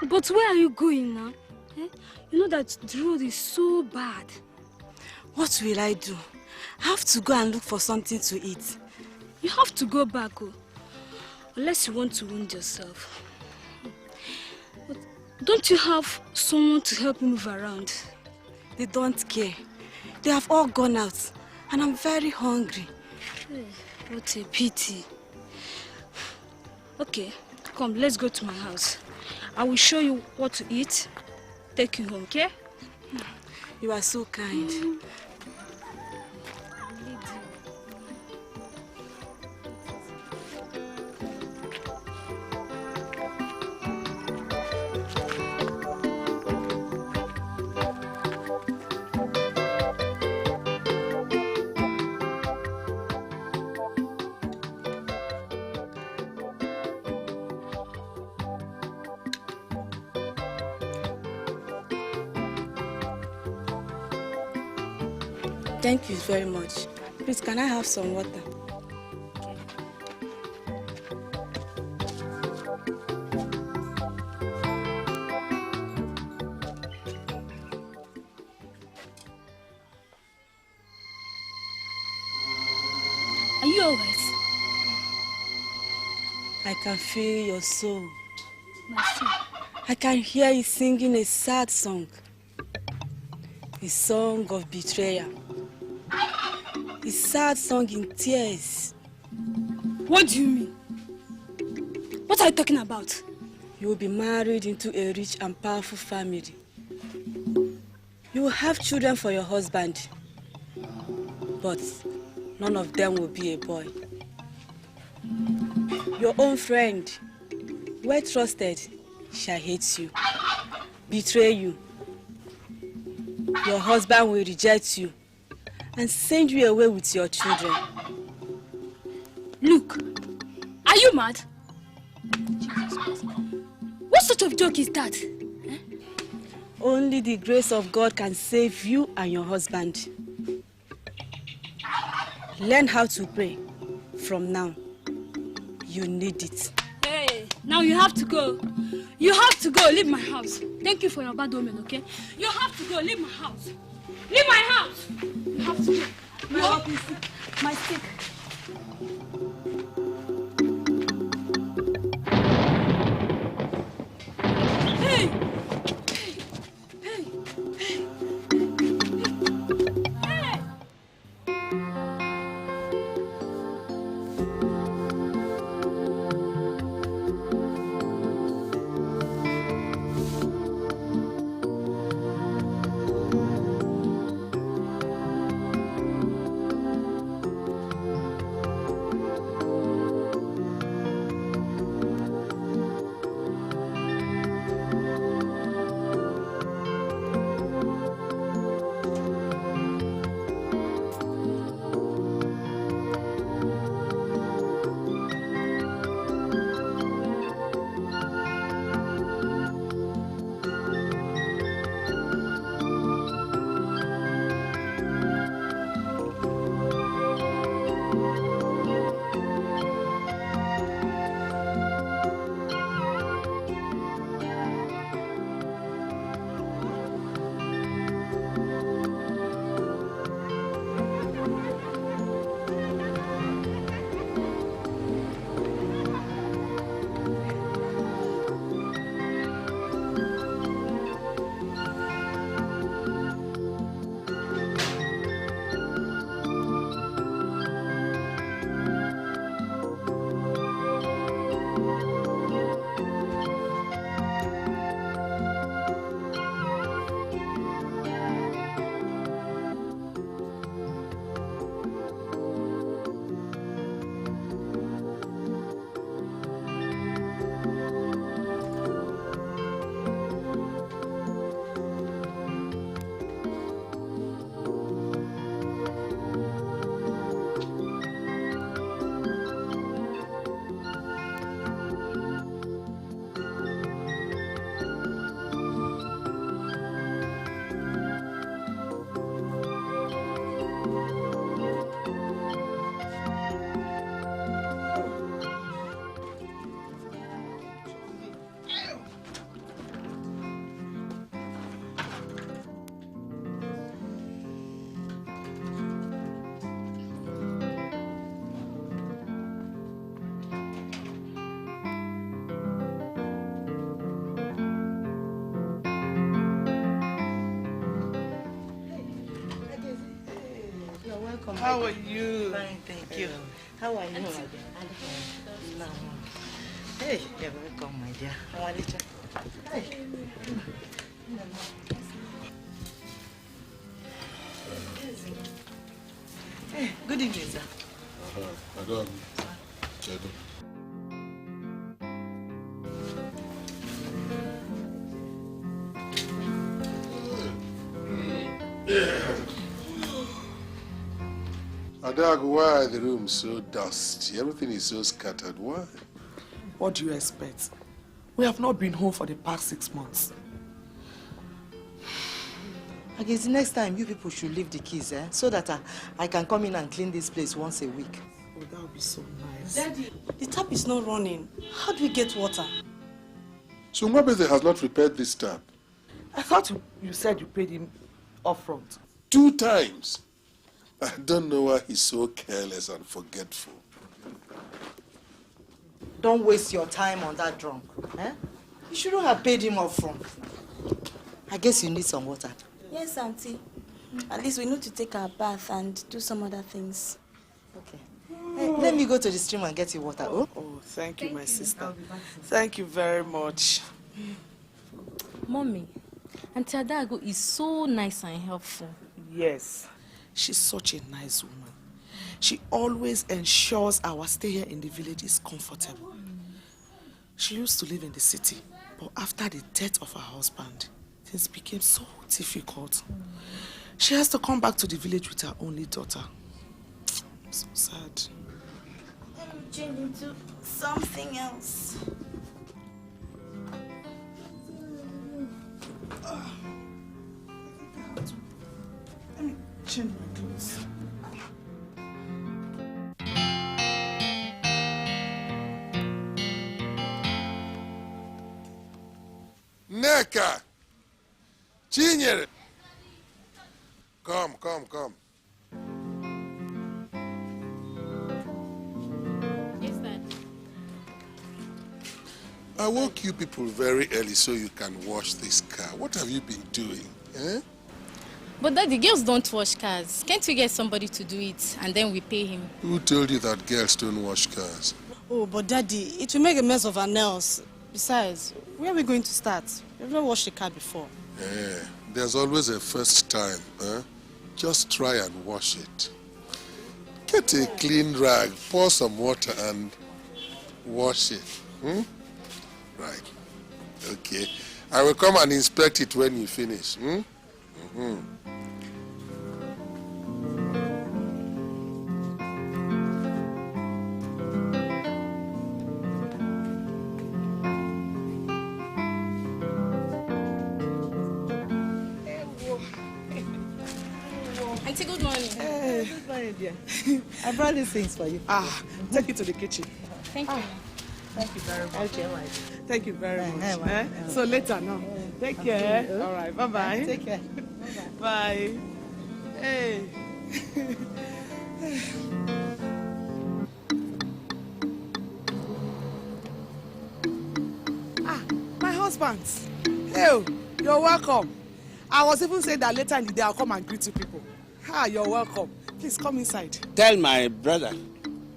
But where are you going now? Eh? You know that the road is so bad. What will I do? I have to go and look for something to eat. You have to go back, oh. Unless you want to wound yourself. But don't you have someone to help you move around? They don't care. They have all gone out. And I'm very hungry. Hey, what a pity. Okay, come, let's go to my house. I will show you what to eat. Take you home, okay? You are so kind. Thank you very much. Please, can I have some water? Okay. Are you alright? I can feel your soul. My soul. I can hear you singing a sad song. A song of betrayal. A sad song in tears. What do you mean? What are you talking about? You will be married into a rich and powerful family. You will have children for your husband. But none of them will be a boy. Your own friend, well trusted, shall hate you, betray you. Your husband will reject you and send you away with your children. Look, are you mad? What sort of joke is that? Eh? Only the grace of God can save you and your husband. Learn how to pray from now. You need it. Hey, now you have to go. You have to go. Leave my house. Thank you for your bad omen, okay? You have to go. Leave my house. Leave my house. You have to go. My stick. Hey! Hey! Hey! Hey! How are you? Fine, thank you. How are you, my dear? No. Hey, you're welcome, my dear. How are you? Hey. Hey, good evening, sir. Madam. Adag, why are the rooms so dusty? Everything is so scattered. Why? What do you expect? We have not been home for the past 6 months. I guess the next time you people should leave the keys, so that I can come in and clean this place once a week. Oh, that would be so nice. Daddy, the tap is not running. How do we get water? So Mwabeze has not repaired this tap? I thought you said you paid him upfront. 2 times. I don't know why he's so careless and forgetful. Don't waste your time on that drunk. You shouldn't have paid him off front. I guess you need some water. Yes, Auntie. At least we need to take our bath and do some other things. Okay. Hey, let me go to the stream and get you water. Oh, thank you, my sister. Thank you very much. Mommy, Auntie Adago is so nice and helpful. Yes. She's such a nice woman. She always ensures our stay here in the village is comfortable. She used to live in the city, but after the death of her husband, things became so difficult. She has to come back to the village with her only daughter. So sad. I'm changing to something else. Let me change my clothes. Neka! CHINWE! Come. Yes, Dad. I woke you people very early so you can wash this car. What have you been doing? But Daddy, girls don't wash cars. Can't we get somebody to do it and then we pay him? Who told you that girls don't wash cars? Oh, but Daddy, it will make a mess of our nails. Besides, where are we going to start? We've never washed a car before. There's always a first time. Just try and wash it. Get a clean rag, pour some water and wash it. Right. Okay. I will come and inspect it when you finish. Auntie, good morning. Good morning, dear. I brought these things for you. Take it to the kitchen. Thank you. Thank you very much. Okay, my dear. Thank you very much. So later now. Take care. All right. Bye-bye. Take care. Bye. Hey. My husband. Hey, you're welcome. I was even saying that later in the day I'll come and greet you people. You're welcome. Please come inside. Tell my brother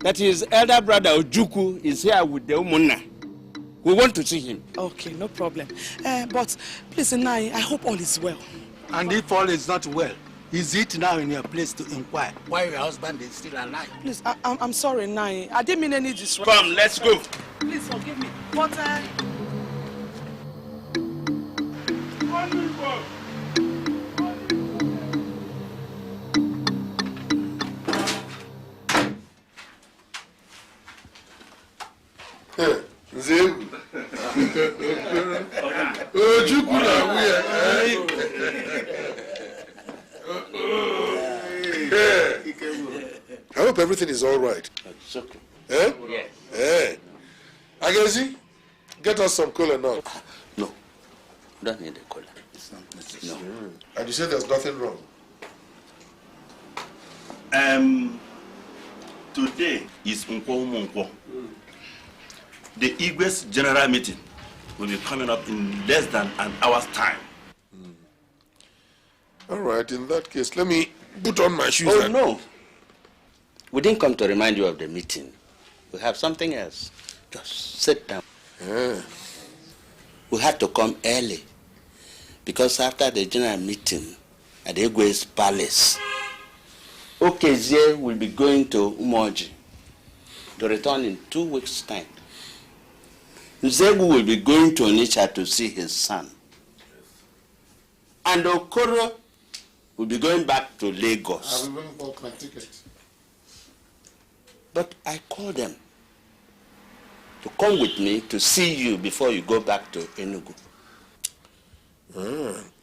that his elder brother Ojuku is here with the Umunna. We want to see him. Okay, no problem. But please, Nai, I hope all is well. And if all is not well, is it now in your place to inquire why your husband is still alive? Please, I'm sorry, Nai. I didn't mean any disrespect. Come, let's go. Please forgive me. But NZELU. Ojukwu na where? I hope everything is all right. It's okay. Yes. Agazi, get us some cola now. No, don't need the cola. It's not necessary. No. And you said there's nothing wrong? Today is Nkwo. The Igwe's general meeting will be coming up in less than an hour's time. All right, in that case, let me put on my shoes. Oh, no. We didn't come to remind you of the meeting. We have something else. Just sit down. We had to come early because after the general meeting at Egwe's palace, Okezie will be going to Umoji to return in 2 weeks' time. Nzegu will be going to Onitsha to see his son. And Okoro will be going back to Lagos. I will book my ticket. But I called them to come with me to see you before you go back to Enugu.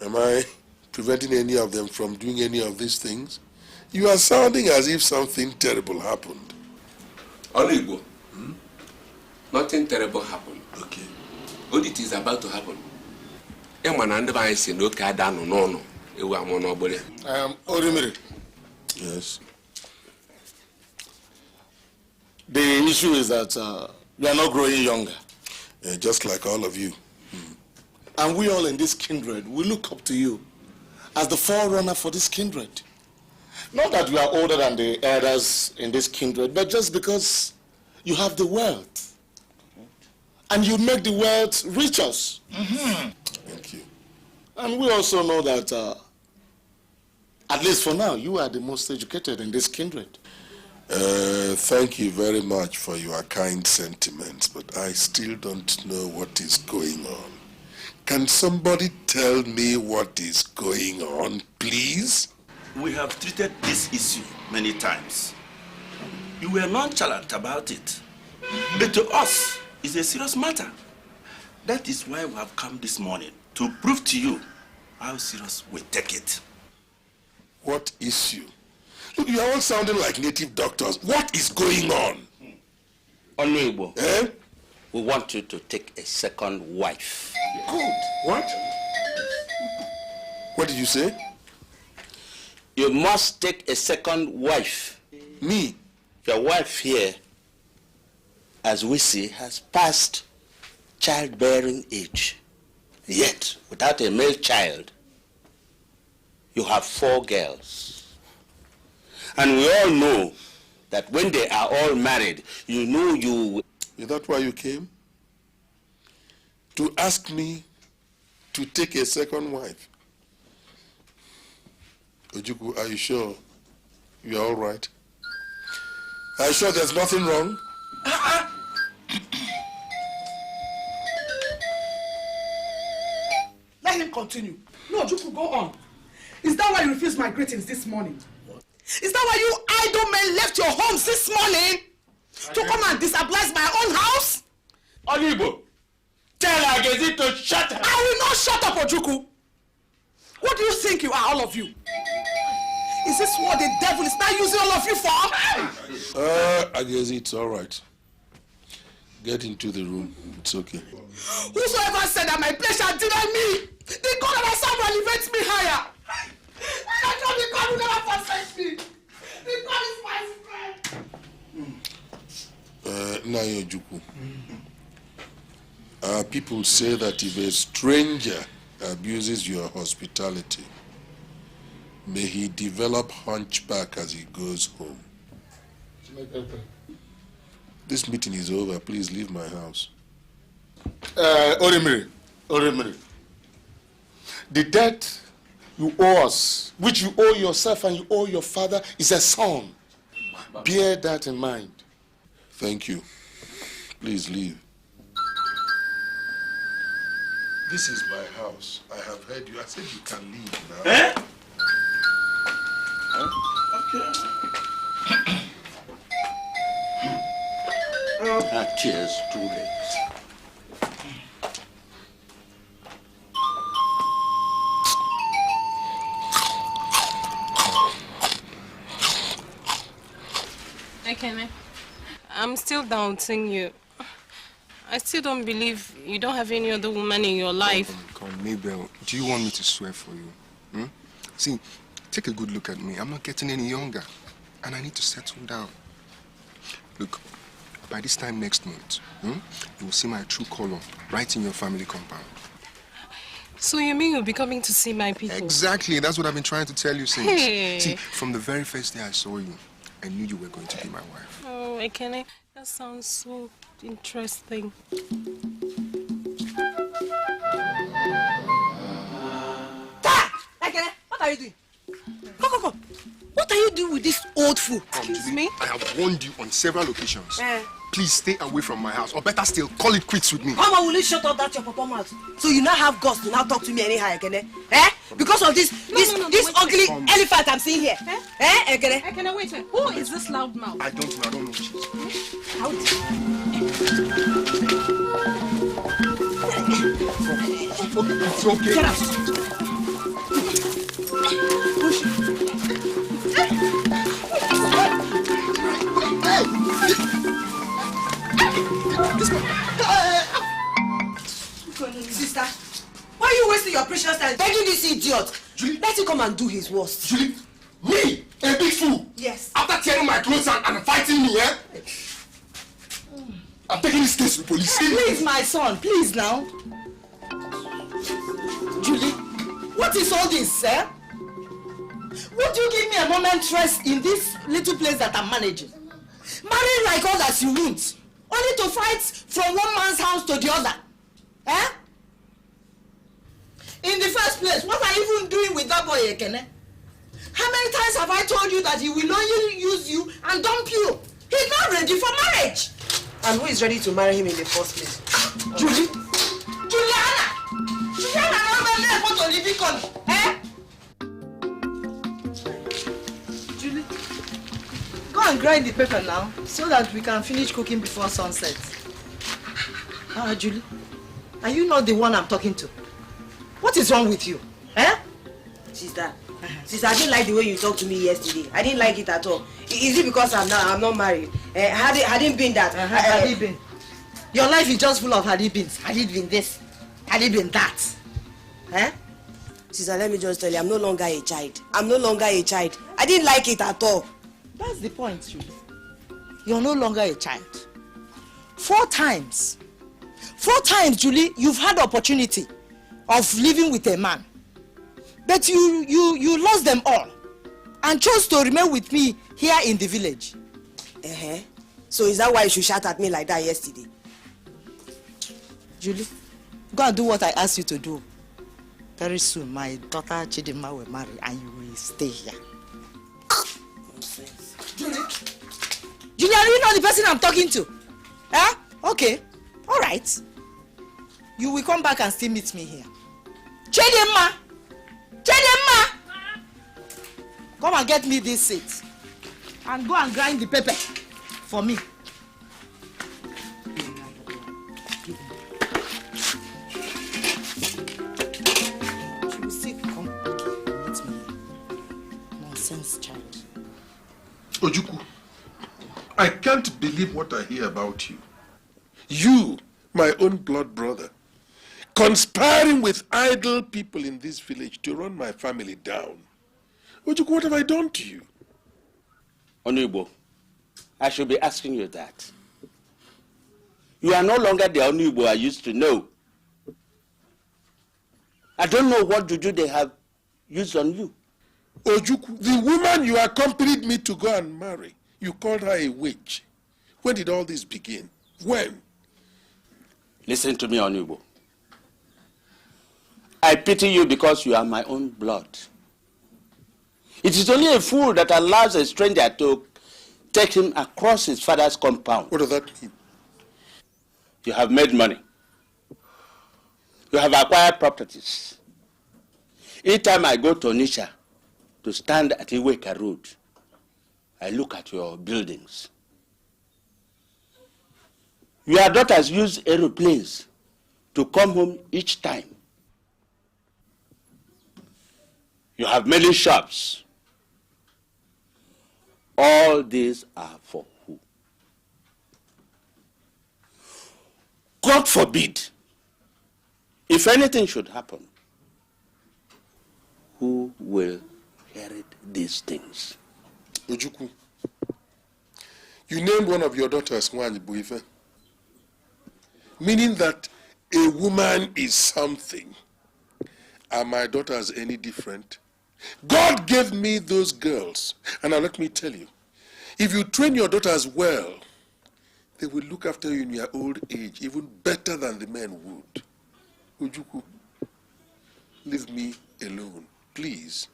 Am I preventing any of them from doing any of these things? You are sounding as if something terrible happened. Igbo, nothing terrible happened. Okay. All it is about to happen. Orimiri. Yes. The issue is that we are not growing younger. Just like all of you. And we all in this kindred, we look up to you as the forerunner for this kindred. Not that we are older than the elders in this kindred, but just because you have the wealth. And you make the wealth reach us. Thank you. And we also know that, at least for now, you are the most educated in this kindred. Thank you very much for your kind sentiments, but I still don't know what is going on. Can somebody tell me what is going on, please? We have treated this issue many times. You were nonchalant about it. But to us, it's a serious matter. That is why we have come this morning, to prove to you how serious we take it. What issue? Look, you are all sounding like native doctors. What is going on? Igbo, we want you to take a second wife. Good. What? What did you say? You must take a second wife. Me? Your wife here, as we see, has passed childbearing age. Yet, without a male child, you have 4 girls. And we all know that when they are all married, you know you... Is that why you came? To ask me to take a second wife? Ojukwu, are you sure you are all right? Are you sure there's nothing wrong? Let him continue. No, Ojukwu, go on. Is that why you refused my greetings this morning? Is that why you idle men left your homes this morning? To come and destabilize my own house? Igbo, tell Agezi to shut up. I will not shut up, Ojukwu. What do you think you are, all of you? Is this what the devil is now using all of you for? Agezi, it's all right. Get into the room. It's okay. Whosoever said that my place shall deny me, the God that I serve elevates me higher. I know the God who never forsakes me. The God is my strength. Nayo Ojukwu. People say that if a stranger abuses your hospitality, may he develop hunchback as he goes home. This meeting is over. Please leave my house. Orimiri. The debt you owe us, which you owe yourself and you owe your father, is a son. Bear that in mind. Thank you. Please leave. This is my house. I have heard you. I said you can leave now. Eh? Okay. Cheers, too late. Okay, man. I'm still doubting you. I still don't believe you don't have any other woman in your life. Come, Mabel, do you want me to swear for you? See, take a good look at me. I'm not getting any younger, and I need to settle down. Look, by this time next month, you will see my true color right in your family compound. So you mean you'll be coming to see my people? Exactly. That's what I've been trying to tell you since. Hey. See, from the very first day I saw you, I knew you were going to be my wife. Oh, Ekene, that sounds so interesting. Ekene, what are you doing? Go. What are you doing with this old fool? Excuse me? I have warned you on several occasions. Please stay away from my house, or better still, call it quits with me. Come on, will you shut up that your papa mouth? So you now have guts to now talk to me anyhow, Ekene? Because of this ugly elephant I'm seeing here. Ekene? Ekene, wait. Who is this loud mouth? I don't know. How It's okay. Get out. Sister, why are you wasting your precious time begging this idiot? Julie, let him come and do his worst. Julie, me, a big fool. Yes. After tearing my clothes and fighting me, I'm taking this case to the police. Please, my son, please now. Julie, what is all this, eh? Would you give me a moment's rest in this little place that I'm managing? Marrying like all that you won't, only to fight from one man's house to the other. In the first place, what are you even doing with that boy, Ekene? How many times have I told you that he will only use you and dump you? He's not ready for marriage. And who is ready to marry him in the first place? Julie? Juliana, I'm not to live Julie, go and grind the pepper now, so that we can finish cooking before sunset. Julie, are you not the one I'm talking to? What is wrong with you? Sister, I didn't like the way you talked to me yesterday. I didn't like it at all. Is it because I'm not married? Had it been that? Had it been? Your life is just full of had it beens. Had it been this? Had it been that? Sister, let me just tell you, I'm no longer a child. I didn't like it at all. That's the point, Julie. You're no longer a child. 4 times, Julie, you've had the opportunity of living with a man. But you lost them all and chose to remain with me here in the village. So is that why you should shout at me like that yesterday? Julie, go and do what I asked you to do. Very soon, my daughter Chidima will marry and you will stay here. Julie, are you not the person I'm talking to? Okay, all right. You will come back and still meet me here. Chidima! Come and get me this seat. And go and grind the pepper for me. She will still come meet me. Nonsense child. Ojukwu, I can't believe what I hear about you. You, my own blood brother, conspiring with idle people in this village to run my family down. Ojukwu, what have I done to you? Onuibo, I should be asking you that. You are no longer the Onuibo I used to know. I don't know what juju they have used on you. Ojukwu, the woman you accompanied me to go and marry, you called her a witch. When did all this begin? When? Listen to me, Onuibo. I pity you because you are my own blood. It is only a fool that allows a stranger to take him across his father's compound. What does that mean? You have made money. You have acquired properties. Each time I go to Onisha to stand at Iweka Road, I look at your buildings. Your daughters use aeroplanes to come home each time. You have many shops. All these are for who? God forbid, if anything should happen, who will inherit these things? Ojukwu, you named one of your daughters Nwanyi Buife, meaning that a woman is something. Are my daughters any different? God gave me those girls, and now let me tell you, If you train your daughters well, they will look after you in your old age even better than the men would. Ujuku, leave me alone, please.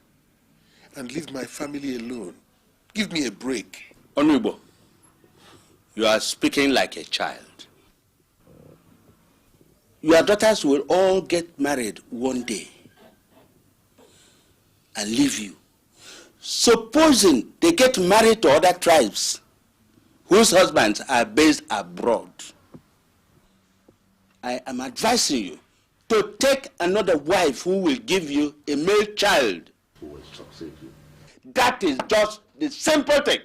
And leave my family alone. Give me a break. Honorable, you are speaking like a child. Your daughters will all get married one day and leave you. Supposing they get married to other tribes whose husbands are based abroad, I am advising you to take another wife who will give you a male child. Who will succeed you. That is just the simple thing.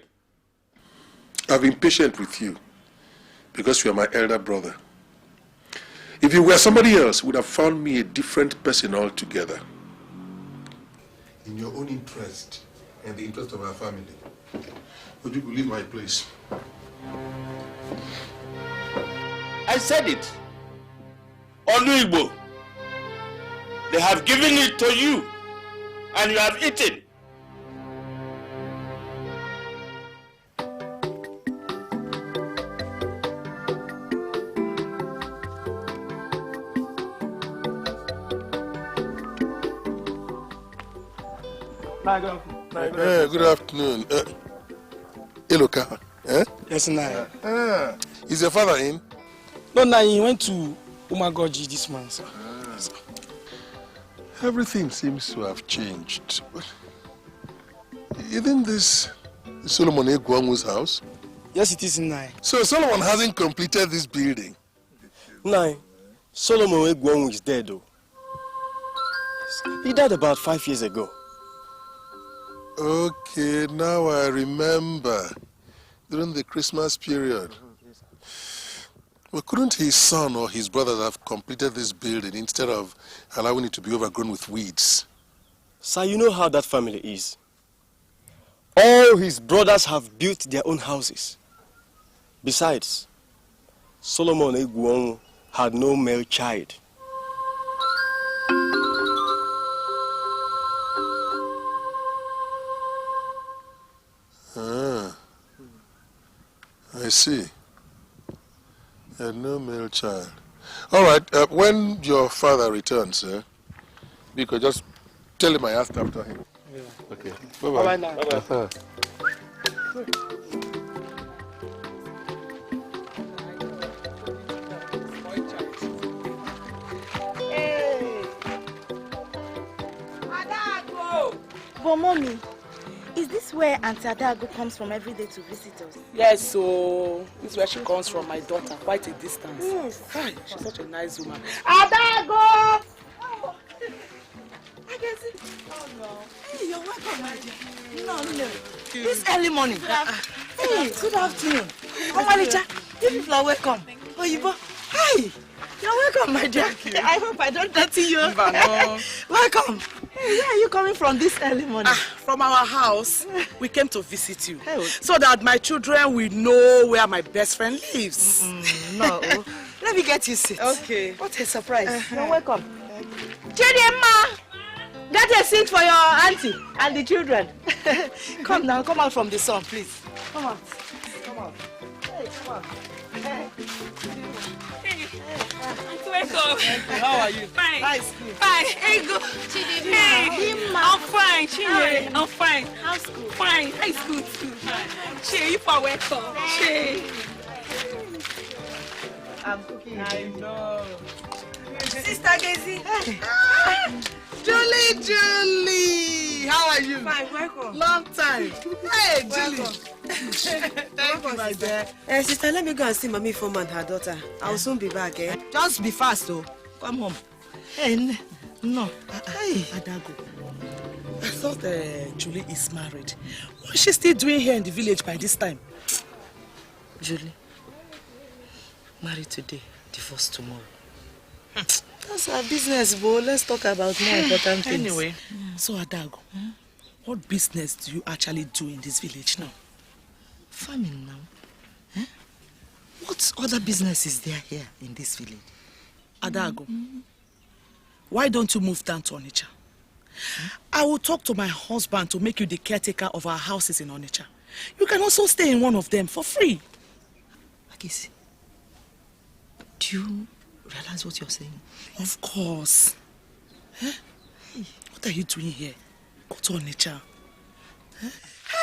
I've been patient with you because you are my elder brother. If you were somebody else, you would have found me a different person altogether. In your own interest and the interest of our family, would you leave my place? I said it. Oluigbo, they have given it to you and you have eaten. Good afternoon. Eloka, eh? Yes, Nai. Is your father in? No, Nai, he went to Umagoji this month, sir. Yes, sir. Everything seems to have changed. Isn't this Solomon Egwongu's house? Yes, it is, Nai. So Solomon hasn't completed this building? Nai, Solomon Egwongu is dead, though. He died about 5 years ago. Okay, now I remember. During the Christmas period. Well, couldn't his son or his brothers have completed this building instead of allowing it to be overgrown with weeds? Sir, you know how that family is. All his brothers have built their own houses. Besides, Solomon Egwongu had no male child. I see. And no male child. All right, when your father returns, you could just tell him I asked after him. Yeah. Okay. Bye-bye. Bye-bye. But mommy, is this where Auntie Adago comes from every day to visit us? Yes, so this is where she comes from, my daughter, quite a distance. Yes. Hi, she's such a nice woman. Adago! Oh, I can see. Oh no. Hey, you're welcome, my dear. No. This early morning. Hey, good afternoon. Oh, Malicha, you people are welcome. Oh, Ibo. Hi. You're welcome, my dear. I hope I don't dirty you. No. Welcome. Hey, where are you coming from this early morning? From our house, we came to visit you. So that my children will know where my best friend lives. No. Let me get you seat. Okay. What a surprise. You're welcome. Chidimma, get a seat for your auntie and the children. Come now, come out from the sun, please. Come out. Come out. Hey, come on. Hey. Welcome. How are you? Fine. Nice. Fine. Hey, go. Hey, I'm fine. Chinwe, I'm fine. How's school? Fine. High school too. Che, you are welcome. Che. I'm cooking. I know. Sister Gezi. Julie! How are you? Fine, welcome. Long time. Hey, Julie. Thank you, my dear. Sister, let me go and see Mommy Form and her daughter. I'll soon be back, eh? Just be fast, though. Come home. Hey, no. Hey, Adago. I thought Julie is married. What is she still doing here in the village by this time? Julie, married today, divorced tomorrow. That's our business, Bo. Let's talk about more important things. Anyway, so Adago, what business do you actually do in this village now? Farming now. Eh? What other business is there here in this village? Adago, why don't you move down to Onitsha? I will talk to my husband to make you the caretaker of our houses in Onitsha. You can also stay in one of them for free. Akisi, do you realize what you're saying? Of course. Huh? What are you doing here? Go to nature. Huh?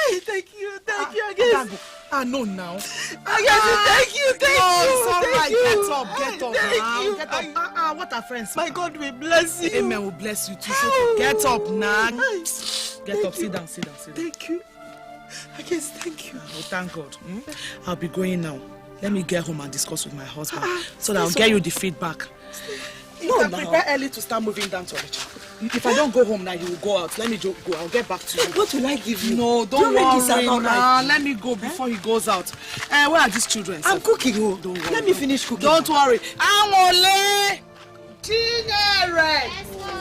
Hey, thank you, Akisi. No, now. Akisi, thank you. It's all right. Get up Thank now. you. Get up. What are friends? My God will bless you. Amen will bless you too. So get up now. Get up. Sit down. Thank you. Akisi, thank you. Oh, thank God. I'll be going now. Let me get home and discuss with my husband so that I'll get you the feedback. You can prepare early to start moving down to Omission. If I don't go home now, you will go out. Let me go. I'll get back to you. What will I give you? No, don't worry now. Let me go before he goes out. Where are these children? I'm cooking. Oh, don't worry. Let me finish cooking. Don't worry. Amole! Chinere!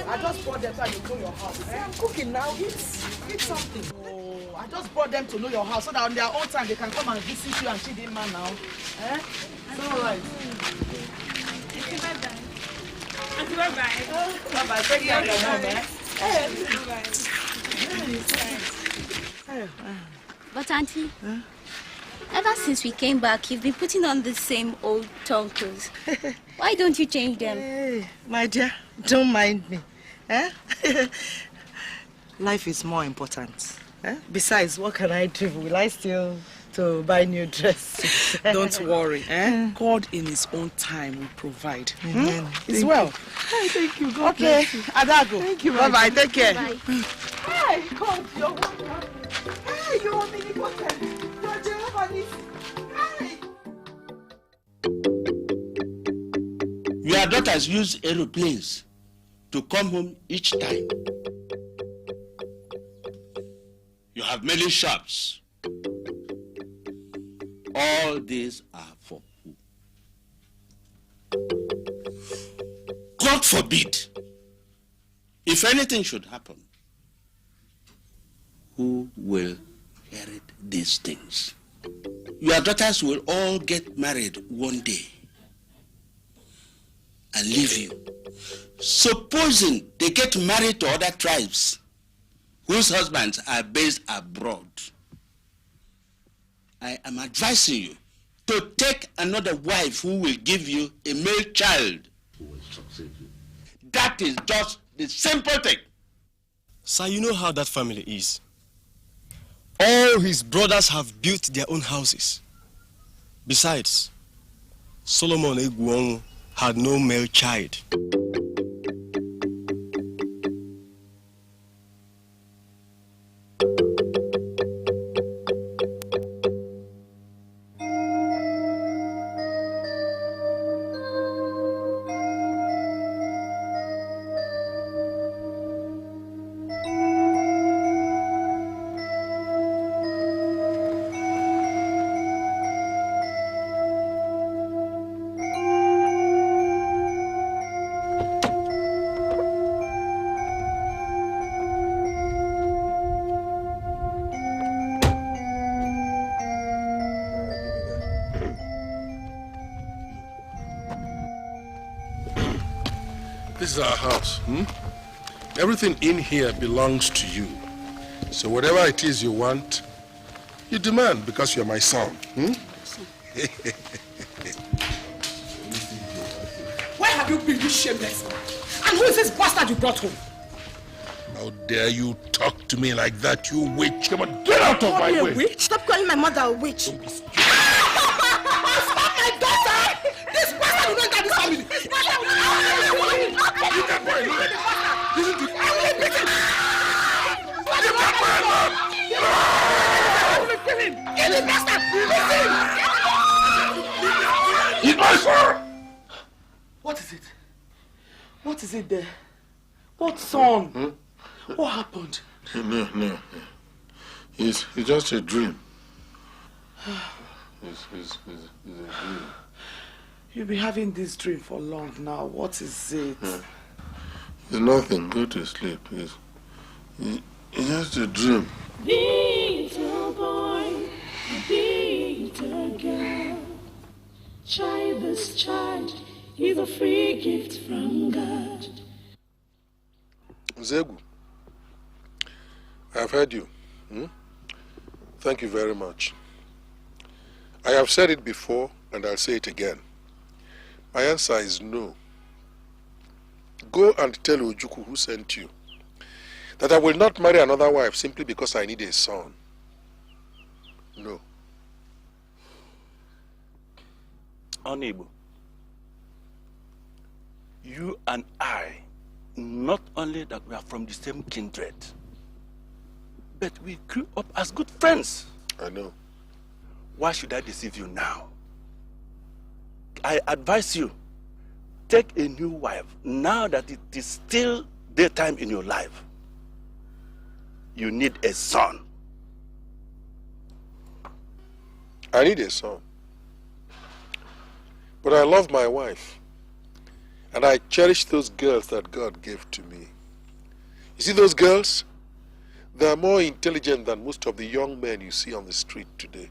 I just brought them so you know your house. I'm cooking now. Eat something. Oh, I just brought them to know your house so that on their own time they can come and visit you and Chidinma now. It's all right. Auntie, bye-bye. Bye-bye. Take care of your mom, But Auntie, ever since we came back, you've been putting on the same old tonkos. Why don't you change them? Hey, my dear, don't mind me. Life is more important. Besides, what can I do? Will I still to buy new dress? Don't worry. God in his own time will provide. It's Thank well. you. Hey, thank you. God Okay, bless you. Adago. Thank you. Bye-bye. Take care. Bye. Hey, God, you're welcome. Hey, you're omnipotent. You're Jehovah Nissi. Hey. Your daughters use aeroplanes to come home each time. You have many shops. All these are for who? God forbid, if anything should happen, who will inherit these things? Your daughters will all get married one day and leave you. Supposing they get married to other tribes whose husbands are based abroad, I am advising you to take another wife who will give you a male child who will succeed you. That is just the simple thing. Sir, you know how that family is. All his brothers have built their own houses. Besides, Solomon Egwuonwu had no male child. This is our house. Everything in here belongs to you. So whatever it is you want, you demand because you're my son. Where have you been, you shameless? And who is this bastard you brought home? How dare you talk to me like that, you witch? Come on, get out of my way. Witch? Stop calling my mother a witch. Stop my daughter! This bastard will not enter this family. Leave that boy alone. Listen to me. I will beat him. Leave that boy alone. I will kill him. Kill him, bastard. He's my son. What is it? What is it there? What son? What happened? No. It's just a dream. It's a dream. You've been having this dream for long now. What is it? It's nothing. Go to sleep. It's just a dream. Little boy, little girl, childless child is a free gift from God. Zegu, I've heard you. Thank you very much. I have said it before, and I'll say it again. My answer is no. Go and tell Ojukwu who sent you that I will not marry another wife simply because I need a son. No. Honorable, you and I, not only that we are from the same kindred, but we grew up as good friends. I know. Why should I deceive you now? I advise you, take a new wife now that it is still daytime in your life. You need a son. I need a son. But I love my wife. And I cherish those girls that God gave to me. You see those girls? They are more intelligent than most of the young men you see on the street today.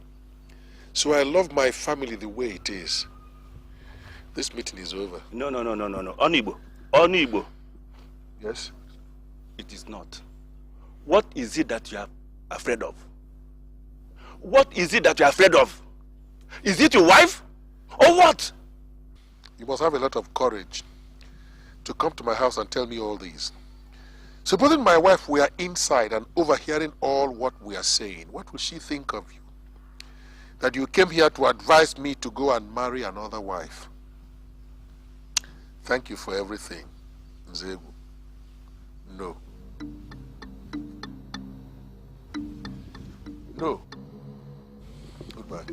So I love my family the way it is. This meeting is over. No. Onibo. Yes? It is not. What is it that you are afraid of? What is it that you are afraid of? Is it your wife? Or what? You must have a lot of courage to come to my house and tell me all these. Supposing my wife were inside and overhearing all what we are saying, what would she think of you? That you came here to advise me to go and marry another wife. Thank you for everything, NZELU. No. No. Goodbye.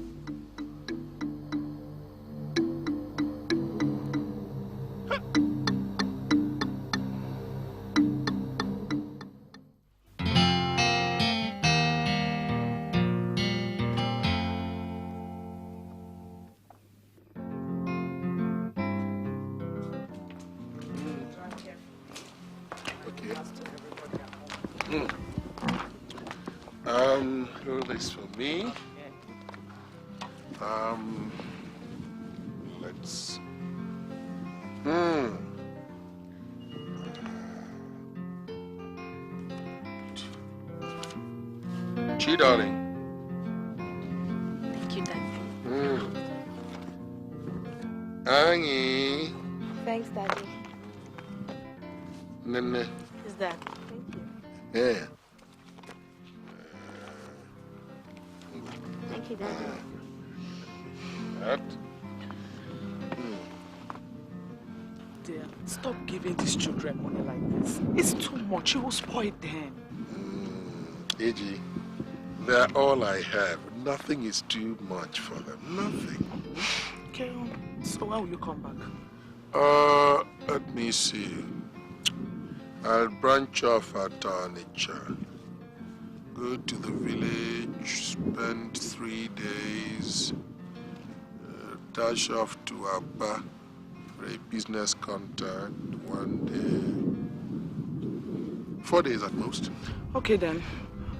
Roll this for me. Let's. Chi, darling. Thank you, Daddy. Angie. Thanks, Daddy. Nene. Who's that? Thank you. Yeah. Thank you, Daddy. That. Dear, stop giving these children money like this. It's too much. You will spoil them. AG, they're all I have. Nothing is too much for them. Nothing. Okay, so when will you come back? Let me see. I'll branch off at Onitsha. Go to the village, spend 3 days, dash off to Abba for a business contact 1 day. 4 days at most. Okay then.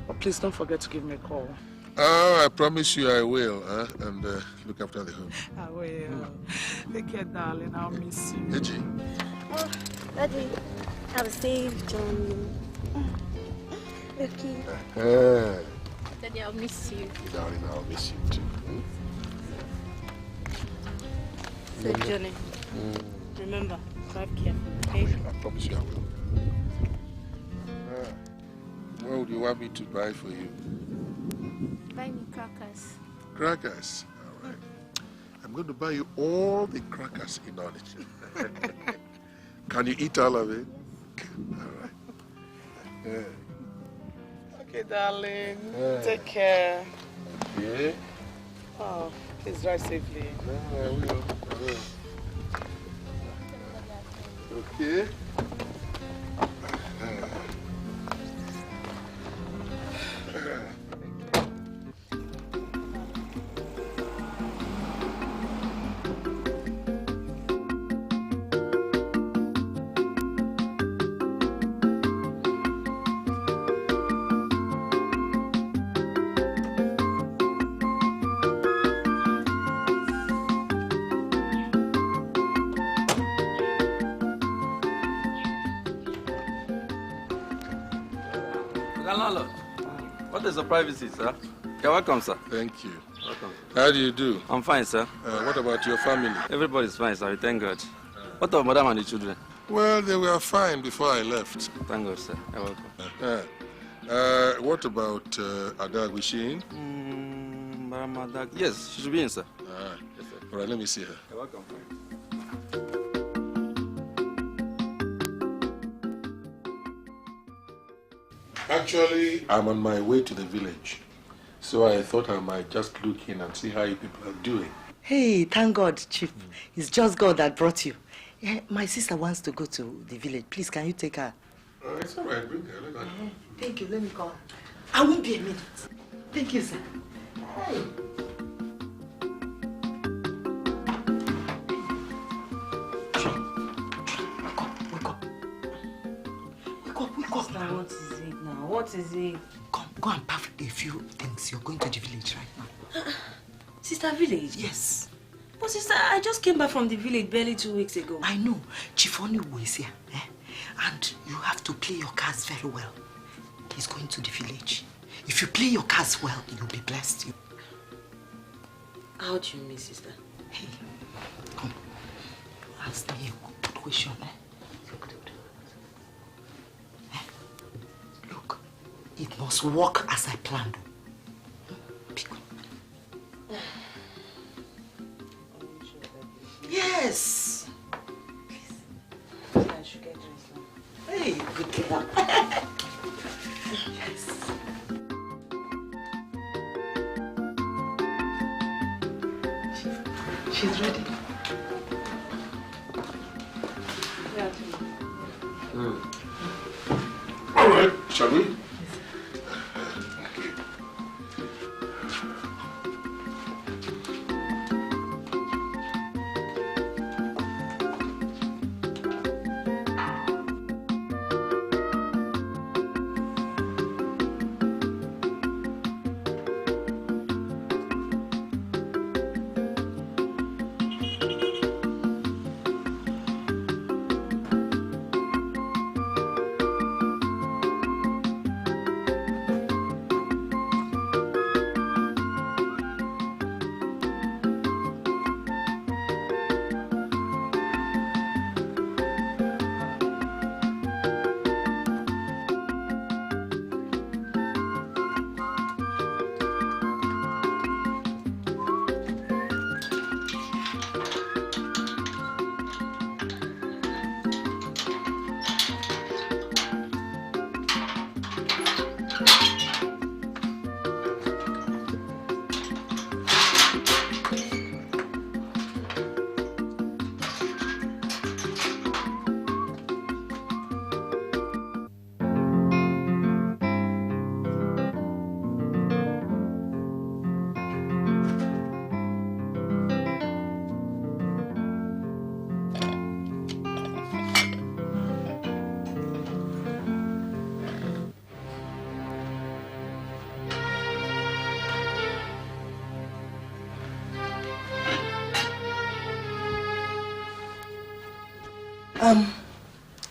But please don't forget to give me a call. Oh, I promise you I will, and look after the home. I will. Take care, darling. I'll miss you. AG. Oh, Daddy, have a safe journey. Okay. Daddy, I'll miss you. Darling, I'll miss you too. Safe journey. Remember, drive careful, okay? I promise you I will. What would you want me to buy for you? Buy me crackers. Crackers. All right. I'm going to buy you all the crackers in Omission. Can you eat all of it? All right. Okay, darling. Take care. Yeah. Oh, please drive safely. I will. Okay. Landlord, what is the privacy, sir? You're welcome, sir. Thank you. Welcome. How do you do? I'm fine, sir. What about your family? Everybody's fine, sir. Thank God. What about madam and the children? Well, they were fine before I left. Thank God, sir. You're welcome. What about Adagwi? Is she in? Yes, she should be in, sir. Yes, sir. All right, let me see her. You're welcome. Actually, I'm on my way to the village. So I thought I might just look in and see how you people are doing. Hey, thank God, Chief. It's just God that brought you. Yeah, my sister wants to go to the village. Please, can you take her? It's all right. Bring her. Let her. Thank you. Let me call her. I won't be a minute. Thank you, sir. Hey. Wake up. What is it now? What is it? Come, go and pack a few things. You're going to the village right now. Sister, village? Yes. But sister, I just came back from the village barely 2 weeks ago. I know. Chief Onyewu is here. And you have to play your cards very well. He's going to the village. If you play your cards well, you'll be blessed. How do you mean, sister? Hey, come. Ask me a good question. Look, it must work as I planned. Yes. I should get dressed now. Hey, good girl. Yes. She's ready. All right, shall we?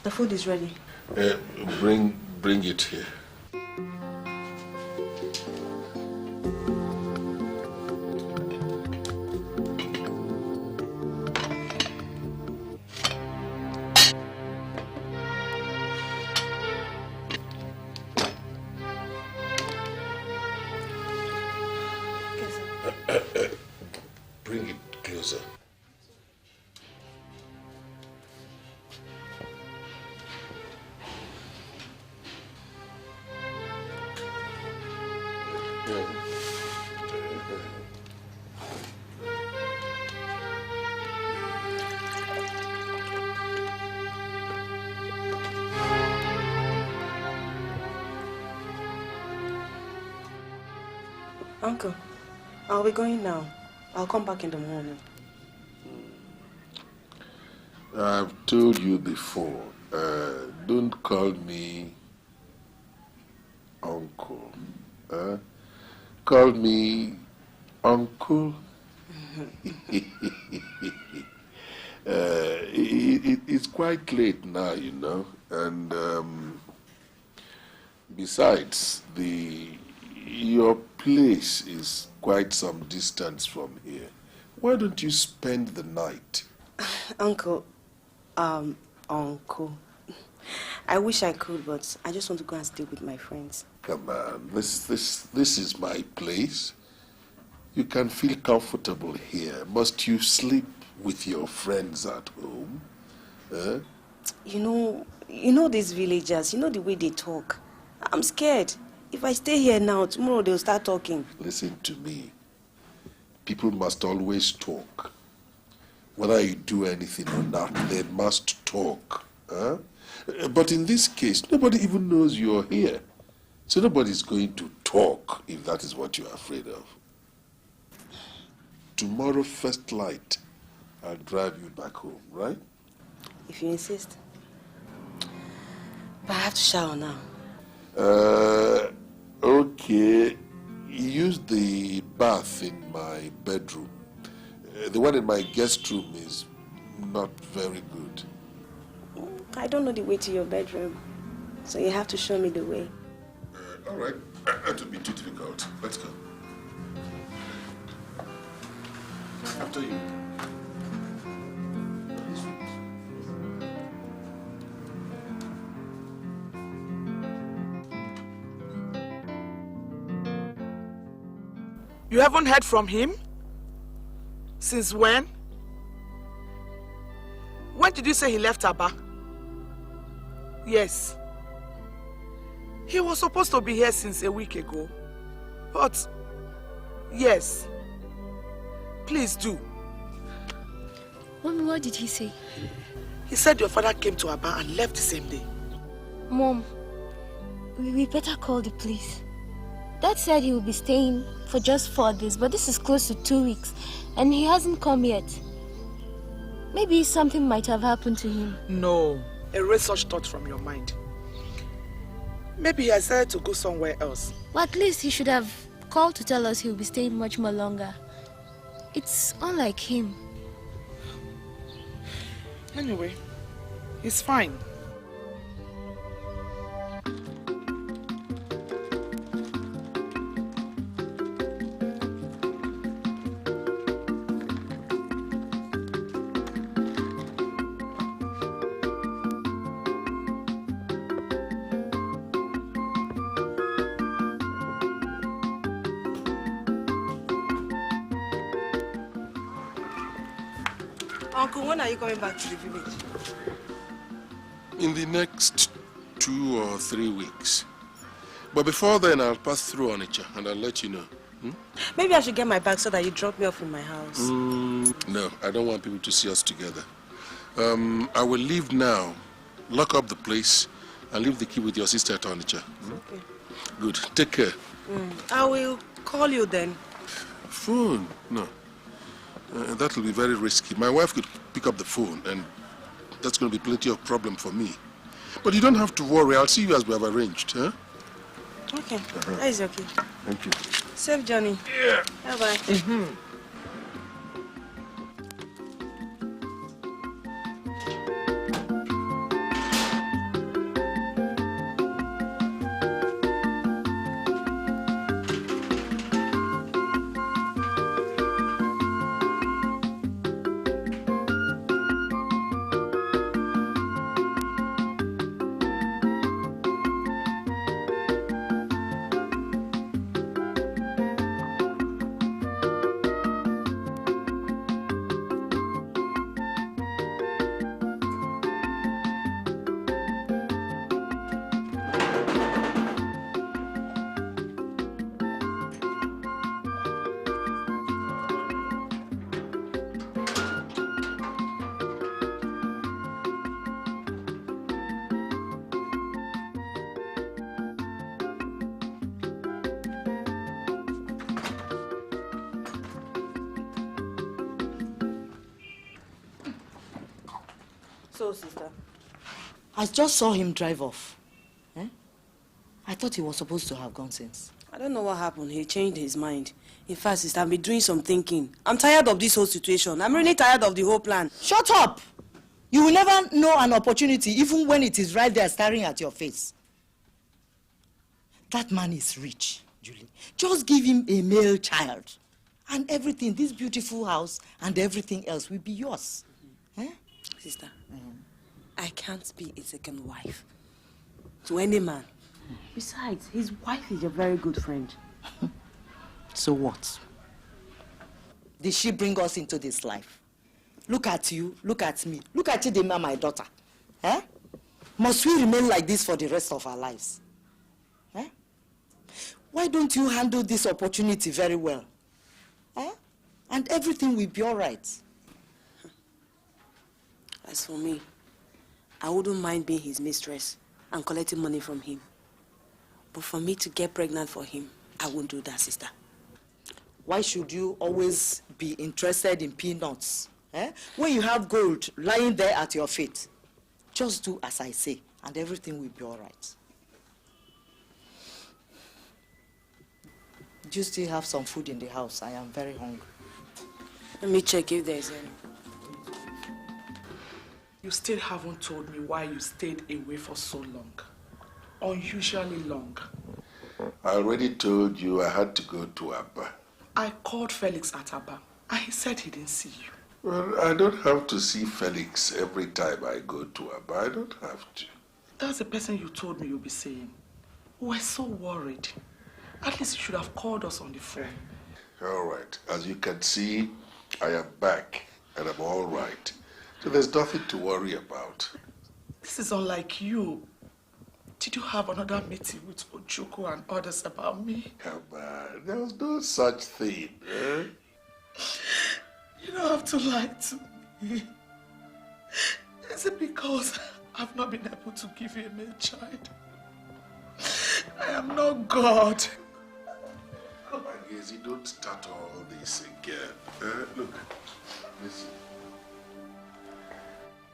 The food is ready. Bring it here. Bring it closer. Uncle, I'll be going now. I'll come back in the morning. I've told you before, don't call me uncle. Call me uncle. It's quite late now, you know, and besides, the Your place is quite some distance from here. Why don't you spend the night? Uncle, Uncle, I wish I could, but I just want to go and stay with my friends. Come on, this is my place. You can feel comfortable here. Must you sleep with your friends at home? Huh? You know these villagers, you know the way they talk. I'm scared. If I stay here now, tomorrow they'll start talking. Listen to me. People must always talk. Whether you do anything or not, they must talk. Huh? But in this case, nobody even knows you're here. So nobody's going to talk if that is what you're afraid of. Tomorrow, first light, I'll drive you back home, right? If you insist. But I have to shower now. Okay. Use the bath in my bedroom. The one in my guest room is not very good. I don't know the way to your bedroom, so you have to show me the way. All right. That would be too difficult. Let's go. After you. You haven't heard from him? Since when? When did you say he left Aba? Yes. He was supposed to be here since a week ago. But, yes. Please do. Mommy, what did he say? He said your father came to Aba and left the same day. Mom, we better call the police. Dad said he will be staying for just 4 days, but this is close to 2 weeks, and he hasn't come yet. Maybe something might have happened to him. No, erase such thoughts from your mind. Maybe he has decided to go somewhere else. Well, at least he should have called to tell us he'll be staying much more longer. It's unlike him. Anyway, he's fine. Uncle, when are you coming back to the village? In the next 2 or 3 weeks. But before then, I'll pass through Onitsha and I'll let you know. Maybe I should get my bag so that you drop me off in my house. No, I don't want people to see us together. I will leave now, lock up the place, and leave the key with your sister at Onitsha. Okay. Good. Take care. I will call you then. Phone? No. That will be very risky. My wife could pick up the phone, and that's going to be plenty of problem for me. But you don't have to worry. I'll see you as we have arranged. Huh? Okay. That is okay. Thank you. Safe journey. Yeah. Bye-bye. So, sister? I just saw him drive off. I thought he was supposed to have gone since. I don't know what happened. He changed his mind. In fact, sister, I've been doing some thinking. I'm tired of this whole situation. I'm really tired of the whole plan. Shut up! You will never know an opportunity even when it is right there staring at your face. That man is rich. Julie. Just give him a male child. And everything, this beautiful house and everything else will be yours. Sister, I can't be a second wife to any man. Besides, his wife is a very good friend. So what? Did she bring us into this life? Look at you, look at me, look at Chidima, my daughter. Must we remain like this for the rest of our lives? Why don't you handle this opportunity very well? And everything will be all right. As for me, I wouldn't mind being his mistress and collecting money from him. But for me to get pregnant for him, I won't do that, sister. Why should you always be interested in peanuts? When you have gold lying there at your feet, just do as I say, and everything will be all right. Do you still have some food in the house? I am very hungry. Let me check if there's any. You still haven't told me why you stayed away for so long. Unusually long. I already told you I had to go to Abba. I called Felix at Abba, and he said he didn't see you. Well, I don't have to see Felix every time I go to Abba. I don't have to. That's the person you told me you'll be seeing. We're so worried. At least you should have called us on the phone. All right. As you can see, I am back, and I'm all right. So there's nothing to worry about. This is unlike you. Did you have another meeting with Ojoko and others about me? Come on, there was no such thing. You don't have to lie to me. Is it because I've not been able to give you a male child? I am not God. Come on, Gezi, don't start all this again. Look, listen.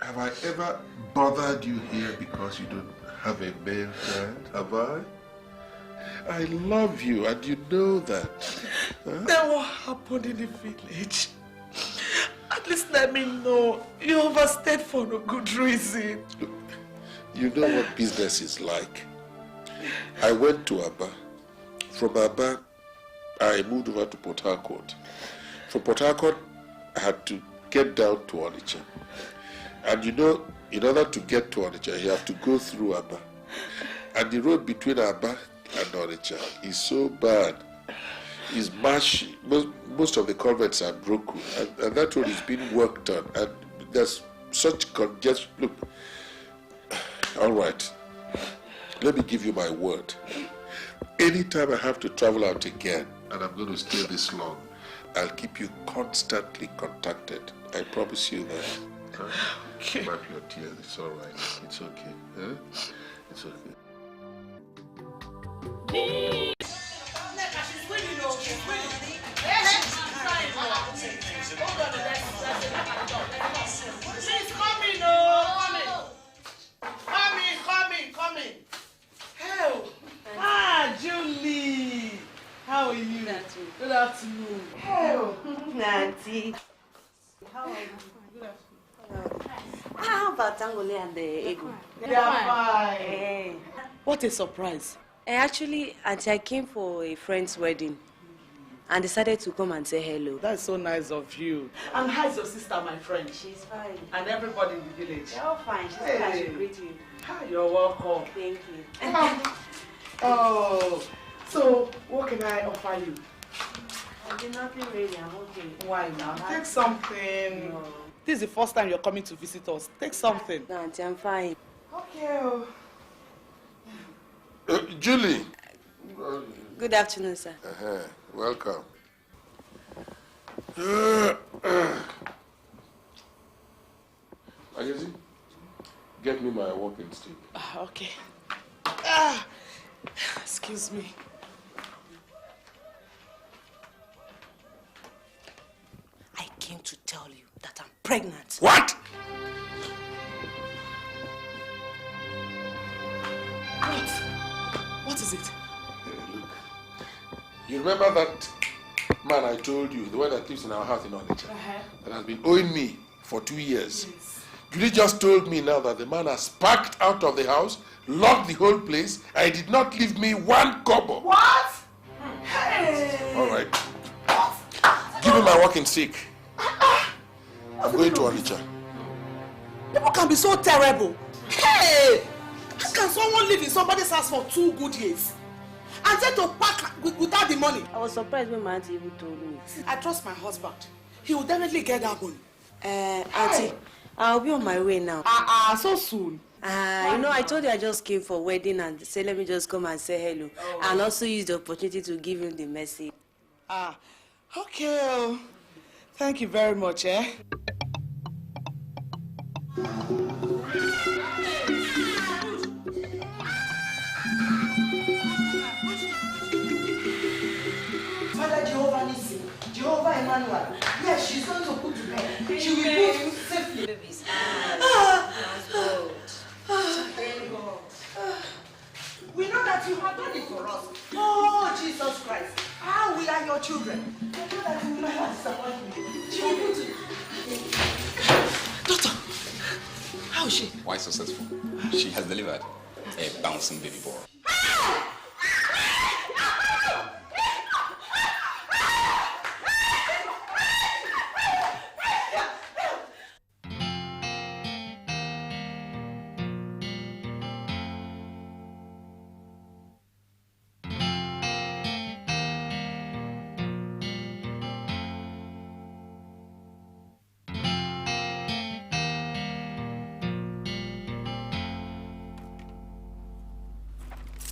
Have I ever bothered you here because you don't have a male child? Have I? I love you, and you know that. Then what happened in the village? At least let me know. You overstayed for no good reason. Look, you know what business is like. I went to Abba. From Abba, I moved over to Port Harcourt. From Port Harcourt, I had to get down to Onitsha. And you know, in order to get to Onitsha, you have to go through Abba. And the road between Abba and Onitsha is so bad. It's marshy. Most of the culverts are broken. And that road is being worked on. And there's such congestion. Look, all right. Let me give you my word. Anytime I have to travel out again, and I'm going to stay this long, I'll keep you constantly contacted. I promise you that. Okay. Wipe your tears. It's all right. It's okay. It's okay. She's coming, coming. Hell. Julie. How are you? Good afternoon. Hell. Nancy. How are you? Good afternoon. How about Tangole and the Ego? They are fine. Hey. What a surprise. Actually, Auntie, I came for a friend's wedding and decided to come and say hello. That's so nice of you. And how's your sister, my friend? She's fine. And everybody in the village? They're all fine. She said I should greet you. You're welcome. Thank you. Oh, so what can I offer you? I did nothing really. I'm okay. Why now? Take something. No. This is the first time you're coming to visit us. Take something. No, Auntie, I'm fine. Okay. Julie. Good afternoon, sir. Welcome. Agezi, get me my walking stick. Okay. Excuse me. I came to tell you that I'm pregnant. What? What is it? Look, you remember that man I told you, the one that lives in our house in Onitsha, that has been owing me for 2 years? Yes. Julie just told me now that the man has packed out of the house, locked the whole place, and he did not leave me one kobo. What? Hey. All right. Give me my walking stick. I'm going to Onitsha. People can be so terrible. Hey! How can someone live in somebody's house for 2 good years? And then to pack without the money? I was surprised when my auntie even told me. I trust my husband. He will definitely get that money. Auntie, I'll be on my way now. So soon. You know, I told you I just came for wedding and say let me just come and say hello. And also use the opportunity to give him the message. Okay. Thank you very much, Father Jehovah Nissi, Jehovah Emmanuel. Yes, she's going to put to bed. She will move safely. We know that you have done it for us. Oh, Jesus Christ. We are your children. I know that you will not disappoint me. She will put it. Doctor, how is she? Why successful? She has delivered a bouncing baby boy.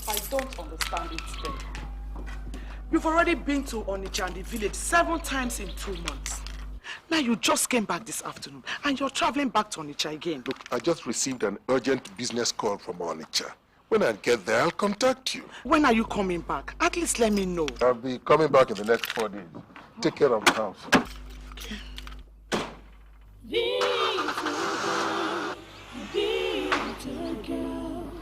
I don't understand it then. You've already been to Onitsha and the village 7 times in 2 months. Now you just came back this afternoon and you're traveling back to Onitsha again. Look, I just received an urgent business call from Onitsha. When I get there, I'll contact you. When are you coming back? At least let me know. I'll be coming back in the next 4 days. Take care of the house. Little girl,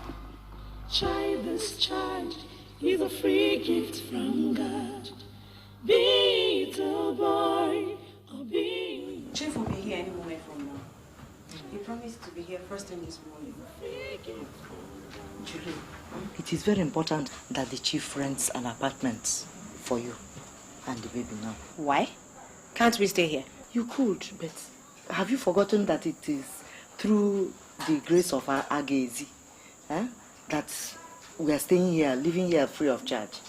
child, this child is a free gift from God. Little boy, or be. Chief will be here any moment from now. He promised to be here first thing this morning. Julie, it is very important that the chief rents an apartment for you and the baby now. Why? Can't we stay here? You could, but have you forgotten that it is through the grace of our Agezi that we are staying here, living here free of charge?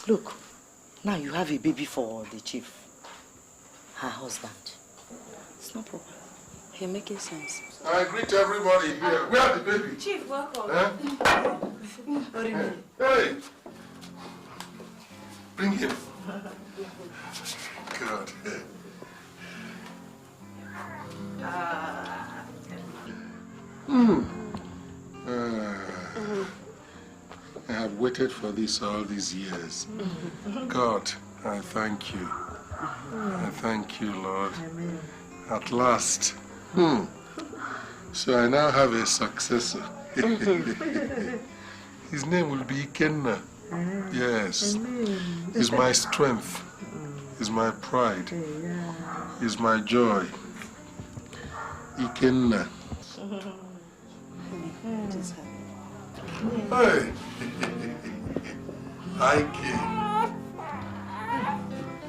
Look, now you have a baby for the chief, her husband. It's no problem. You're making sense. I greet everybody here. Where are the baby? Chief, welcome. Hey! Bring him. God. I have waited for this all these years. God, I thank you. I thank you, Lord. At last. So I now have a successor. His name will be Ikenna. Yes. He's my strength. He's my pride. He's my joy. Ikenna. Hey! Hi,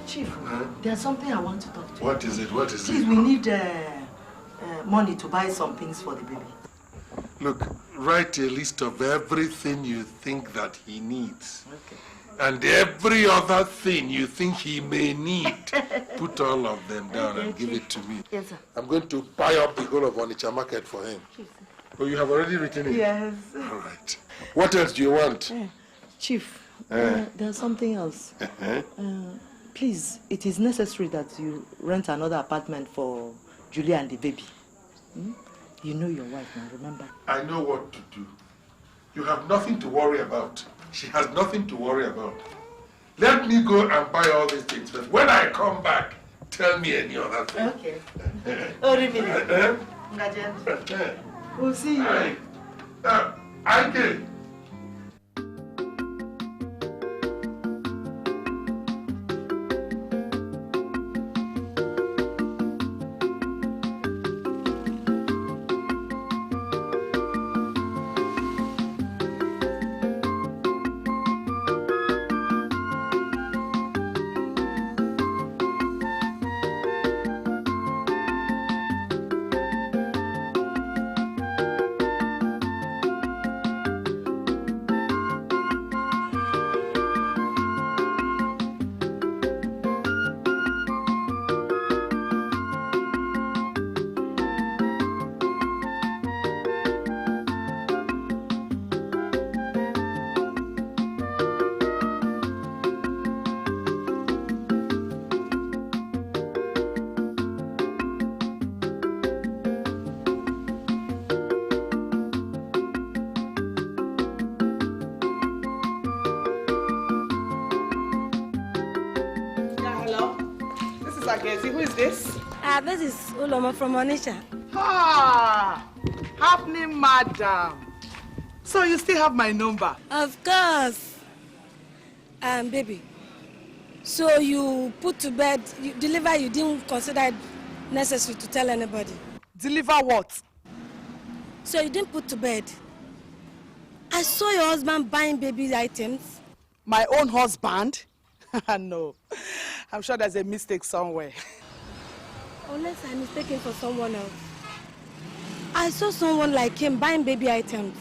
Chief, there's something I want to talk to you. What is it? What is Chief, it? we need money to buy some things for the baby. Look, write a list of everything you think that he needs. Okay. And every other thing you think he may need. Put all of them down and give it to me. Yes, sir. I'm going to buy up the whole of Onitsha market for him. Oh, you have already written it? Yes. All right. What else do you want? Chief, there's something else. Please, it is necessary that you rent another apartment for Julia and the baby. You know your wife now, remember? I know what to do. You have nothing to worry about. She has nothing to worry about. Let me go and buy all these things. But when I come back, tell me any other thing. Okay. We'll see you. I can. is Agezi. Who is this? This is Uloma from Onisha. Ah, happening, madam. So you still have my number? Of course. Baby, so you put to bed, you didn't consider it necessary to tell anybody? Deliver what? So you didn't put to bed. I saw your husband buying baby items. My own husband? No. I'm sure there's a mistake somewhere. Unless I'm mistaken for someone else. I saw someone like him buying baby items.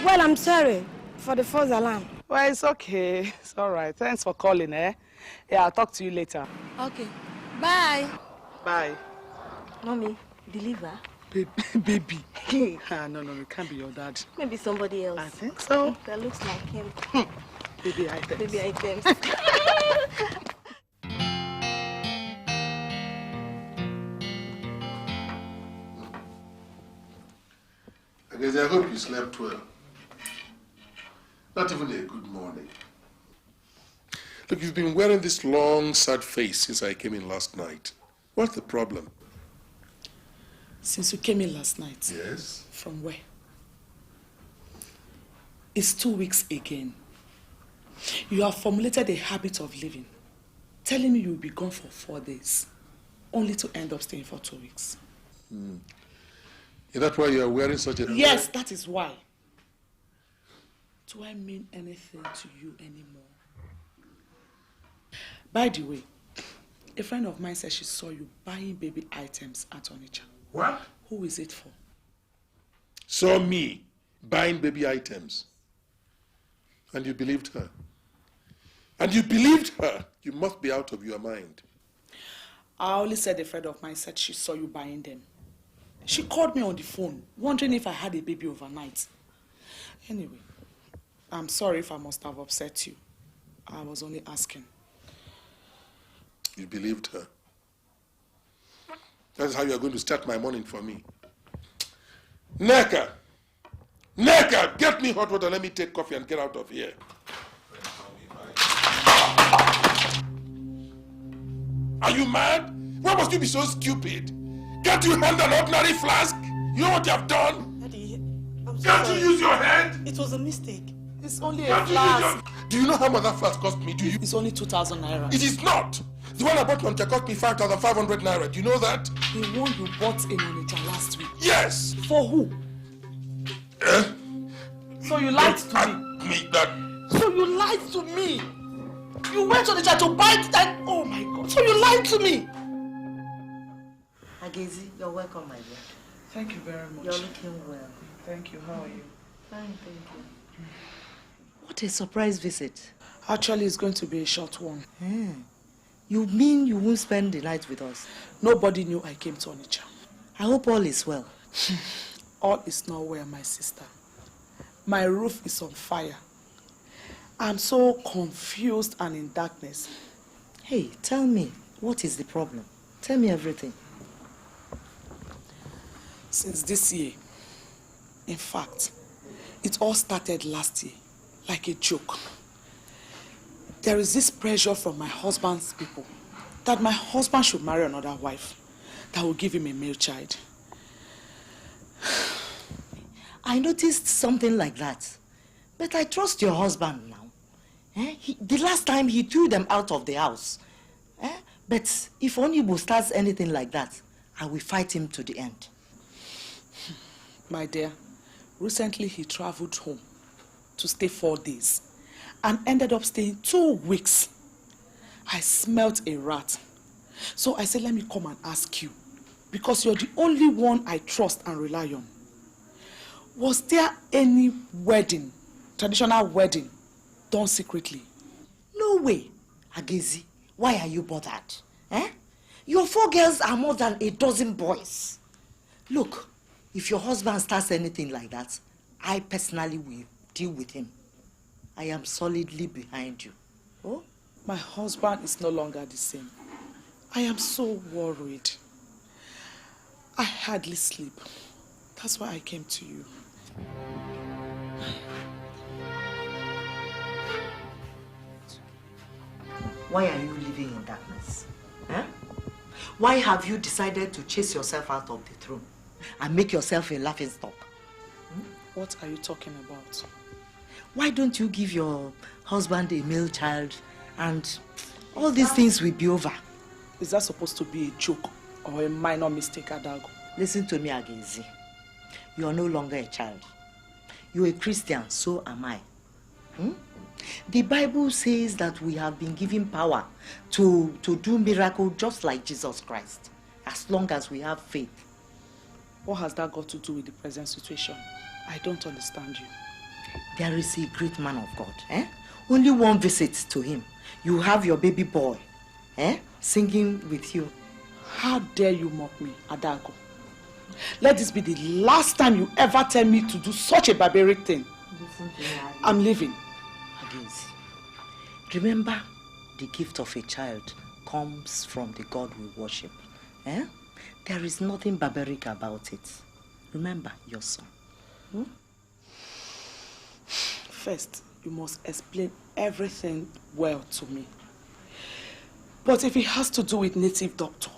Well, I'm sorry for the false alarm. Well, it's okay. It's all right. Thanks for calling, eh? Yeah, I'll talk to you later. Okay. Bye. Bye. Mommy, deliver. Baby. No, it can't be your dad. Maybe somebody else. I think so. That looks like him. Baby items. Baby items. I guess I hope you slept well. Not even a good morning. Look, you've been wearing this long, sad face since I came in last night. What's the problem? Since you came in last night? Yes. From where? It's 2 weeks again. You have formulated a habit of living, telling me you'll be gone for 4 days, only to end up staying for 2 weeks. Is that why you are wearing such a... Yes, that is why. Do I mean anything to you anymore? By the way, a friend of mine said she saw you buying baby items at Onitsha. What? Who is it for? Saw me buying baby items. And you believed her. And you believed her. You must be out of your mind. I only said a friend of mine said she saw you buying them. She called me on the phone, wondering if I had a baby overnight. Anyway, I'm sorry if I must have upset you. I was only asking. You believed her. That's how you are going to start my morning for me. Neka! Neka! Get me hot water, let me take coffee and get out of here. Are you mad? Why must you be so stupid? Can't you handle an ordinary flask? You know what you have done? Daddy, I'm Can't you use your head? It was a mistake. It's only a Can't you flask. use your... Do you know how much that flask cost me? Do you? It's only 2,000 naira. It is not. The one I bought on cost me 5,500 naira. Do you know that? The one you bought in Onitsha last week. Yes. For who? So you lied to me. So you lied to me. You went to Onitsha to buy that. Oh my God. So you lied to me. Agezi, you're welcome, my dear. Thank you very much. You're looking well. Thank you. How are you? Fine, thank you. What a surprise visit. Actually, it's going to be a short one. You mean you won't spend the night with us? Nobody knew I came to Onitsha. I hope all is well. All is not well, my sister. My roof is on fire. I'm so confused and in darkness. Hey, tell me, what is the problem? Tell me everything. Since this year, in fact, it all started last year, like a joke. There is this pressure from my husband's people that my husband should marry another wife that will give him a male child. I noticed something like that. But I trust your husband now. The last time he threw them out of the house. But if Onibo starts anything like that, I will fight him to the end. My dear, recently he traveled home to stay 4 days and ended up staying 2 weeks. I smelt a rat. So I said, let me come and ask you, because you're the only one I trust and rely on. Was there any wedding, traditional wedding, done secretly? No way, Agezi. Why are you bothered? Your 4 girls are more than a dozen boys. Look, if your husband starts anything like that, I personally will deal with him. I am solidly behind you. Oh? My husband is no longer the same. I am so worried. I hardly sleep. That's why I came to you. Why are you living in darkness? Why have you decided to chase yourself out of the throne and make yourself a laughingstock? What are you talking about? Why don't you give your husband a male child and all these things will be over? Is that supposed to be a joke or a minor mistake, Adago? Listen to me, Agezi. You are no longer a child. You're a Christian, so am I. The Bible says that we have been given power to do miracles just like Jesus Christ, as long as we have faith. What has that got to do with the present situation? I don't understand you. There is a great man of God. Only one visit to him. You have your baby boy singing with you. How dare you mock me, Adago? Let this be the last time you ever tell me to do such a barbaric thing. I'm leaving. Agezi, remember, the gift of a child comes from the God we worship. There is nothing barbaric about it. Remember your son. First, you must explain everything well to me. But if it has to do with native doctor,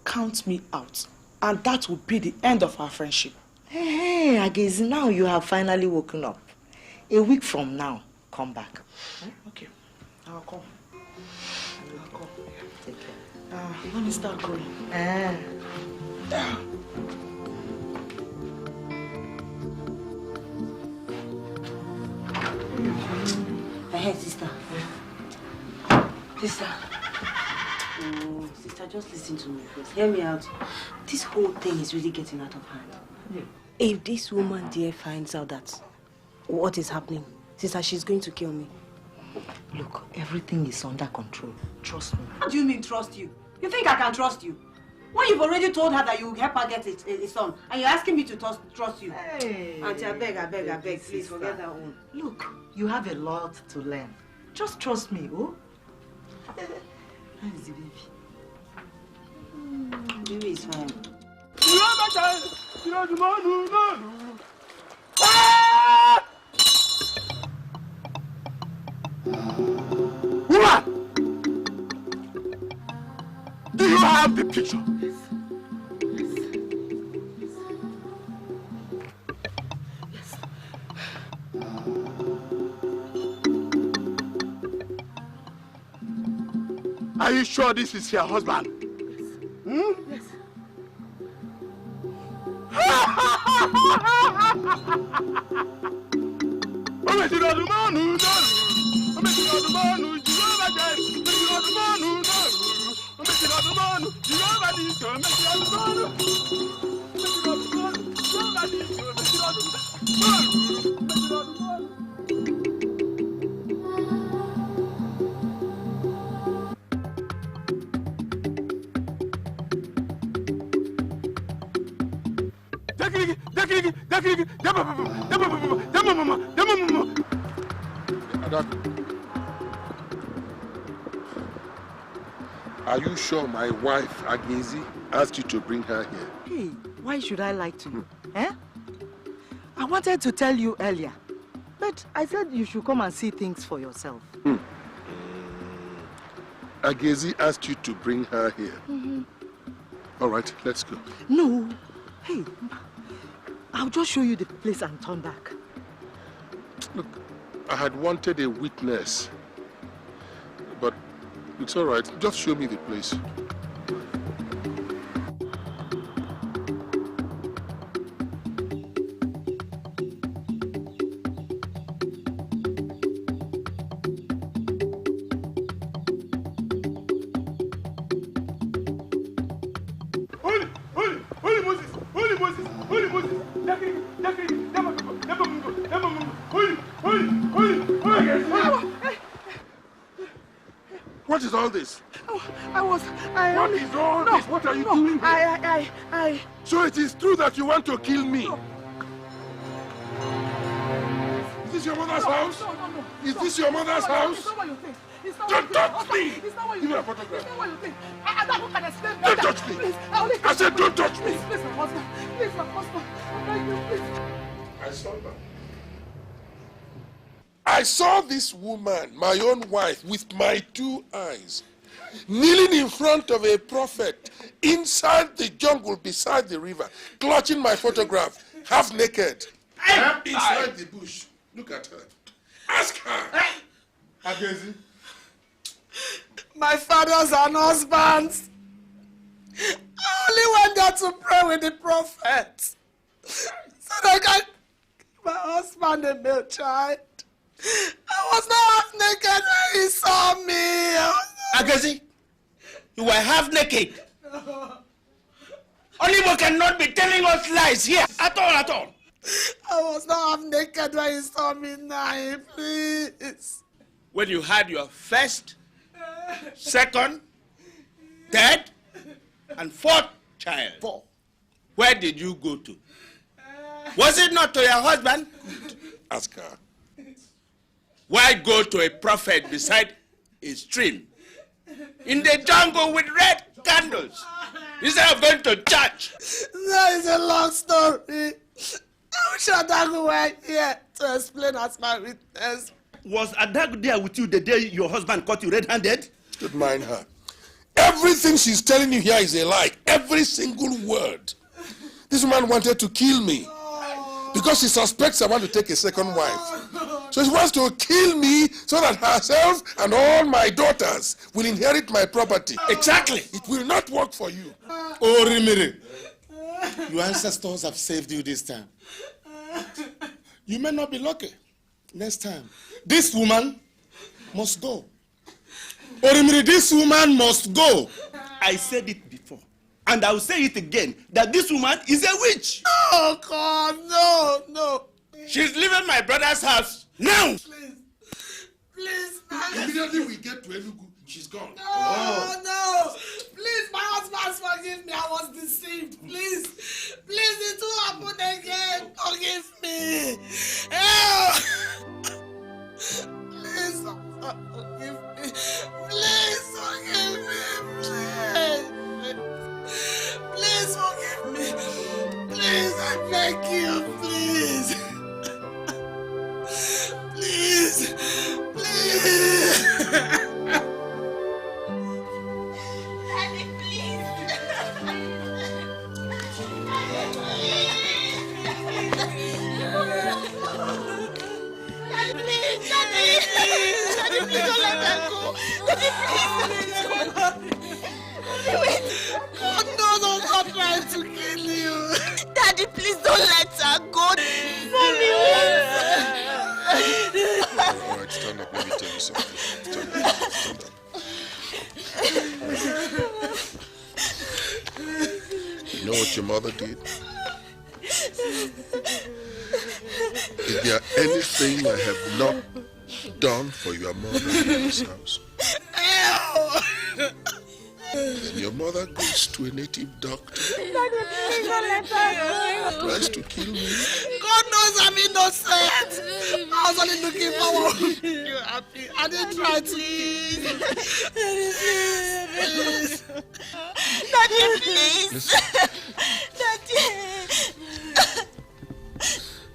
count me out. And that will be the end of our friendship. Hey, Agezi, now you have finally woken up. A week from now, come back. Okay, I'll come. I'll come. Take care. Let me start going. Hey, sister. Sister. Oh, sister, just listen to me first. Hear me out. This whole thing is really getting out of hand. If this woman there finds out that what is happening, sister, she's going to kill me. Look, everything is under control. Trust me. What do you mean trust you? You think I can trust you? When you've already told her that you help her get a son, and you're asking me to trust you. Hey. Auntie, I beg, please forget that one. Look, you have a lot to learn. Just trust me, oh? How is the baby? Baby is fine. Woman! Do you have the picture? Yes. Are you sure this is your husband? Yes. Yes. Are you sure my wife, Agezi, asked you to bring her here? Hey, why should I lie to you? I wanted to tell you earlier, but I said you should come and see things for yourself. Agezi asked you to bring her here. All right, let's go. No. Hey, I'll just show you the place and turn back. Look, I had wanted a witness, but it's all right. Just show me the place. What is all this? What is all this? What are you doing here? So it is true that you want to kill me? Is this your mother's house? No. Is this your mother's house? It's not what you think. It's not Don't touch me! It's not what you Give me a think. photograph. It's not what you think. How can I explain Don't better? touch me! Please, I said don't touch me! Please, my husband. Please, my husband. I'm begging you, please. I saw that. I saw this woman, my own wife, with my 2 eyes. kneeling in front of a prophet inside the jungle beside the river, clutching my photograph, half naked, inside the bush. Look at her. Ask her. Agezi. My fathers and husbands. I only went there to pray with the prophet. So that I can give my husband a male child. I was not half naked when he saw me. Agezi, you were half naked. Oliver cannot be telling us lies here at all. I was not half naked when he saw me now, please. When you had your first, second, third, and fourth child, where did you go to? Was it not to your husband? Ask her. Why go to a prophet beside a stream in the jungle with red candles instead of going to church? That is a long story. I wish Adagu were here to explain as my witness. Was Adagu there with you the day your husband caught you red-handed? Don't mind her. Everything she's telling you here is a lie. Every single word. This woman wanted to kill me because she suspects I want to take a second wife. So she wants to kill me so that herself and all my daughters will inherit my property. Exactly. It will not work for you. Oh, Rimiri, your ancestors have saved you this time. You may not be lucky. Next time, this woman must go. Oh, Rimiri, this woman must go. I said it before, and I will say it again, that this woman is a witch. Oh, God, no. She's leaving my brother's house now. Please. Immediately we get to Enugu, she's gone. No. Please, my husband, forgive me. I was deceived. Please, it will happen again. Forgive me. Please, forgive me. Please, forgive me. Please, forgive me. Please, I beg you. Please. Daddy, please. Daddy, please don't let her go. Daddy, please. God knows I'm not trying to kill you. Daddy, please don't let her go. Mommy, All right, stand up. Let me tell you something. Stand up. You know what your mother did? Is there anything I have not done for your mother in this house? Then your mother goes to a native doctor, Daddy, please don't let her go. tries to kill me. God knows I'm innocent. I was only looking forward to make you happy. I didn't try to kill. Please. Daddy, please. Listen. Daddy.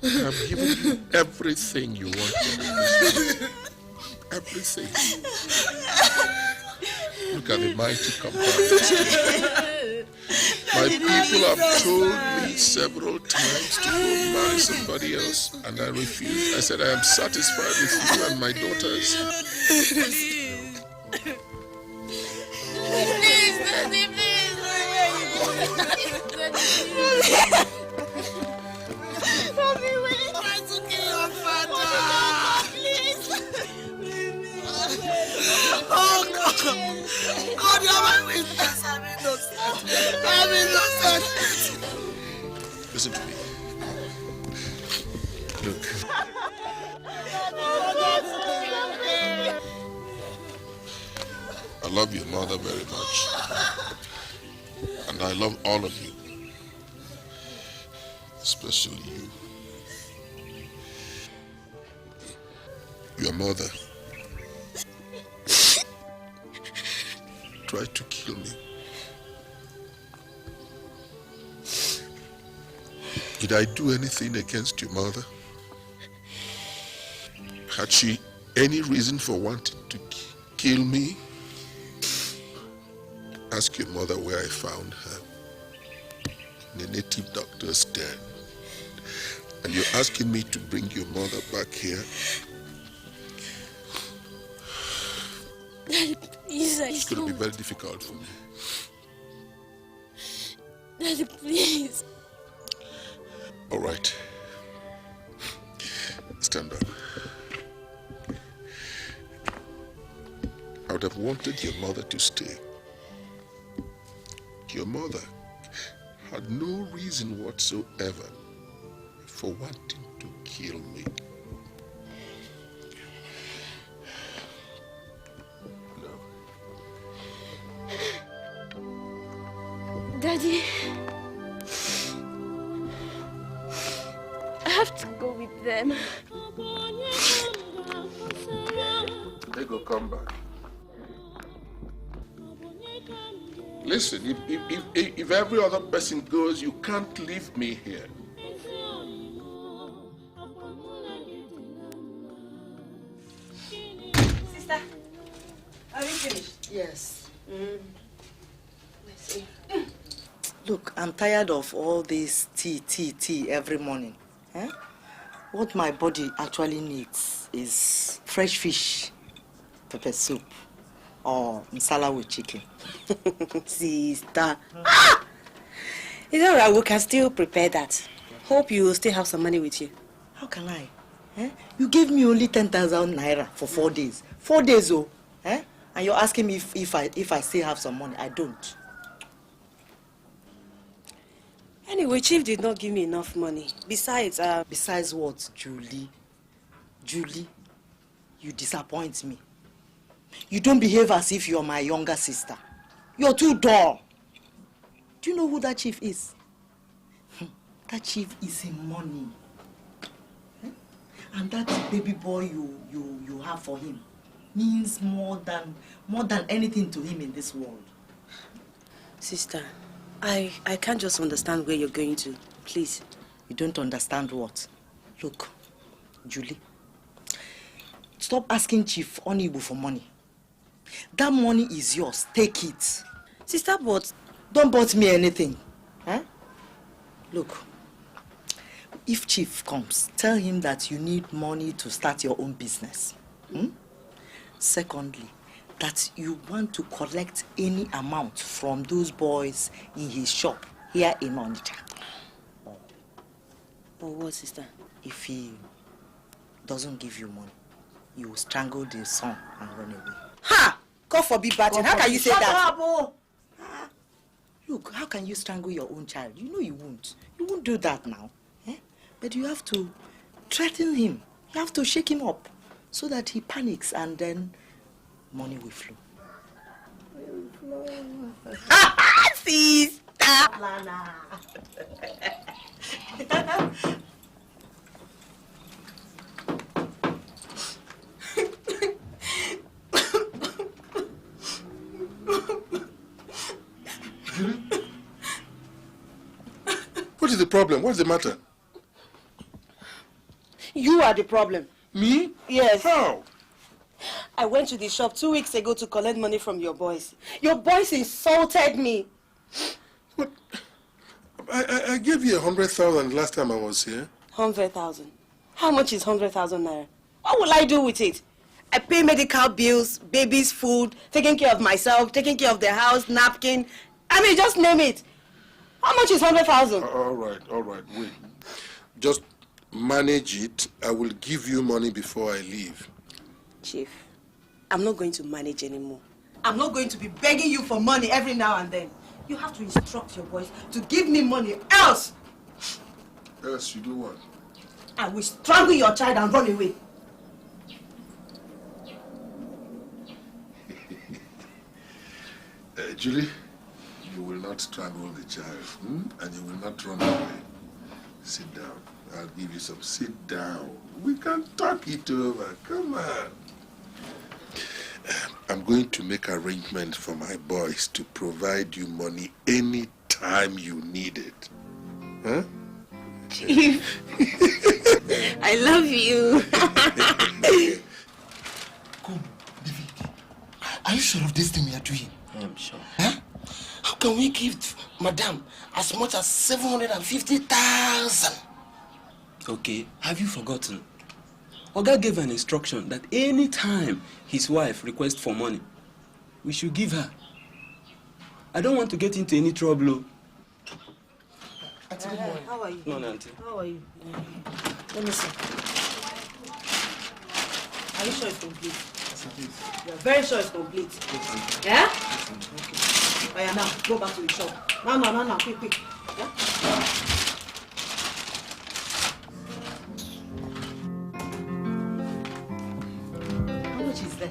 I've given you everything you wanted. Everything. Look at the mighty compound. My people have told me several times to go marry somebody else, and I refused. I said, I am satisfied with you and my daughters. Please, Daddy, please. Mommy, will you try to kill your father? Please. Oh, God. God, you're my witness. I'm innocent. Listen to me. Look. I love your mother very much. And I love all of you. Especially you. Your mother tried to kill me. Did I do anything against your mother? Had she any reason for wanting to kill me? ask your mother where I found her. In a native doctor's den. And you're asking me to bring your mother back here? Daddy, please, It's going to be very difficult for me. Daddy, please. All right. Stand up. I would have wanted your mother to stay. Your mother had no reason whatsoever for wanting to kill me. Daddy, I have to go with them. They go come back. Listen, if every other person goes, you can't leave me here. Sister, are we finished? Yes. Let's see. Look, I'm tired of all this tea every morning. Eh? What my body actually needs is fresh fish, pepper soup, or masala with chicken. Sister. Ah! It's all right, we can still prepare that. Hope you still have some money with you. How can I? Eh? You gave me only 10,000 naira for 4 days. 4 days, oh. Eh? And you're asking me if I still have some money. I don't. Anyway, Chief did not give me enough money. Besides, Besides what, Julie? Julie, you disappoint me. You don't behave as if you're my younger sister. You're too dull. Do you know who that chief is? That chief is in money. Eh? And that baby boy you have for him means more than anything to him in this world. Sister, I can't just understand where you're going to. Please. You don't understand what? Look, Julie, stop asking Chief Onibu for money. That money is yours. Take it. Sister, but don't bought me anything. Huh? Look, if Chief comes, tell him that you need money to start your own business. Secondly, that you want to collect any amount from those boys in his shop here in Onitsha. But what, sister? If he doesn't give you money, you will strangle the son and run away. Ha! God forbid, Barton. How can you say that? Look, how can you strangle your own child? You know you won't. You won't do that now. Eh? But you have to threaten him. You have to shake him up so that he panics and then money will flow. Sister! What is the problem? What's the matter? You are the problem. Me? Yes. How? I went to the shop 2 weeks ago to collect money from your boys. Your boys insulted me. What? I gave you 100,000 last time I was here. 100,000. How much is 100,000 naira? What will I do with it? I pay medical bills, baby's food, taking care of myself, taking care of the house, napkin. I mean, just name it. How much is 100,000? All right, wait. Just manage it. I will give you money before I leave. Chief, I'm not going to manage anymore. I'm not going to be begging you for money every now and then. You have to instruct your boys to give me money, else Else you do what? I will strangle your child and run away. Julie, you will not strangle the child, and you will not run away. Sit down. I'll give you some. Sit down. We can talk it over. Come on. I'm going to make arrangements for my boys to provide you money any time you need it. Huh? Chief, I love you. Come, David. Are you sure of this thing we are doing? I'm sure. Huh? can we give Madam as much as 750,000? Okay, have you forgotten? Oga gave an instruction that any time his wife requests for money, we should give her. I don't want to get into any trouble. Auntie, good morning. How are you? No, Auntie. How are you? Let me see. Are you sure it's complete? Yes, it is. You're very sure it's complete? Yes, Yeah? yes, Okay. Oh, yeah, now, go back to the shop. No, quick. Yeah? How much is there?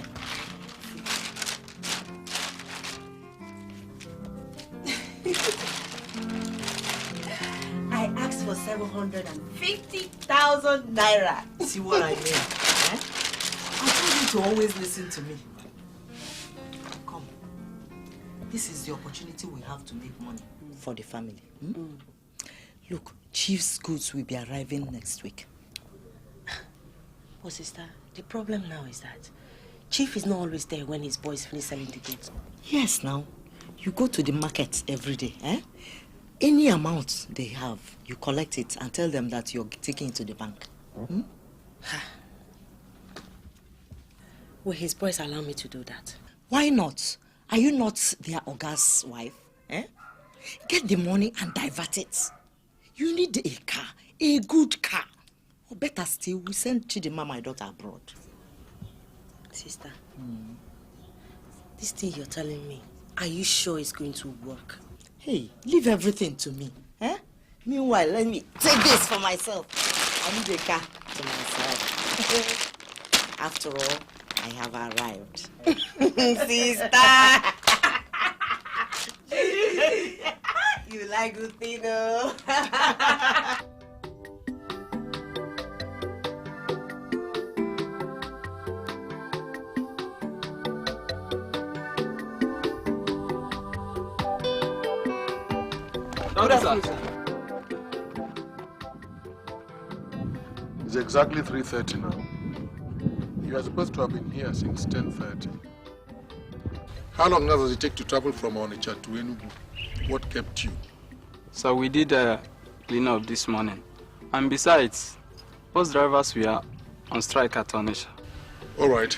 I asked for 750,000 naira. See what I mean? Eh? I told you to always listen to me. Come. This is the opportunity we have to make money for the family. Look, Chief's goods will be arriving next week. But sister, the problem now is that Chief is not always there when his boys finish selling the goods. Yes, now. You go to the market every day, eh? Any amount they have, you collect it and tell them that you're taking it to the bank. Will his boys allow me to do that? Why not? Are you not their Oga's wife? Eh? Get the money and divert it. You need a car, a good car. Or better still, we send Chidima, my daughter, abroad. Sister, this thing you're telling me, are you sure it's going to work? Hey, leave everything to me. Eh? Meanwhile, let me take this for myself. I need a car to myself. After all, I have arrived. Sister! You like good thing, though? It's exactly 3:30 now. You are supposed to have been here since 10:30. How long now does it take to travel from Onitsha to Enugu? What kept you? So we did a cleanup this morning. And besides, bus drivers were on strike at Onitsha. All right.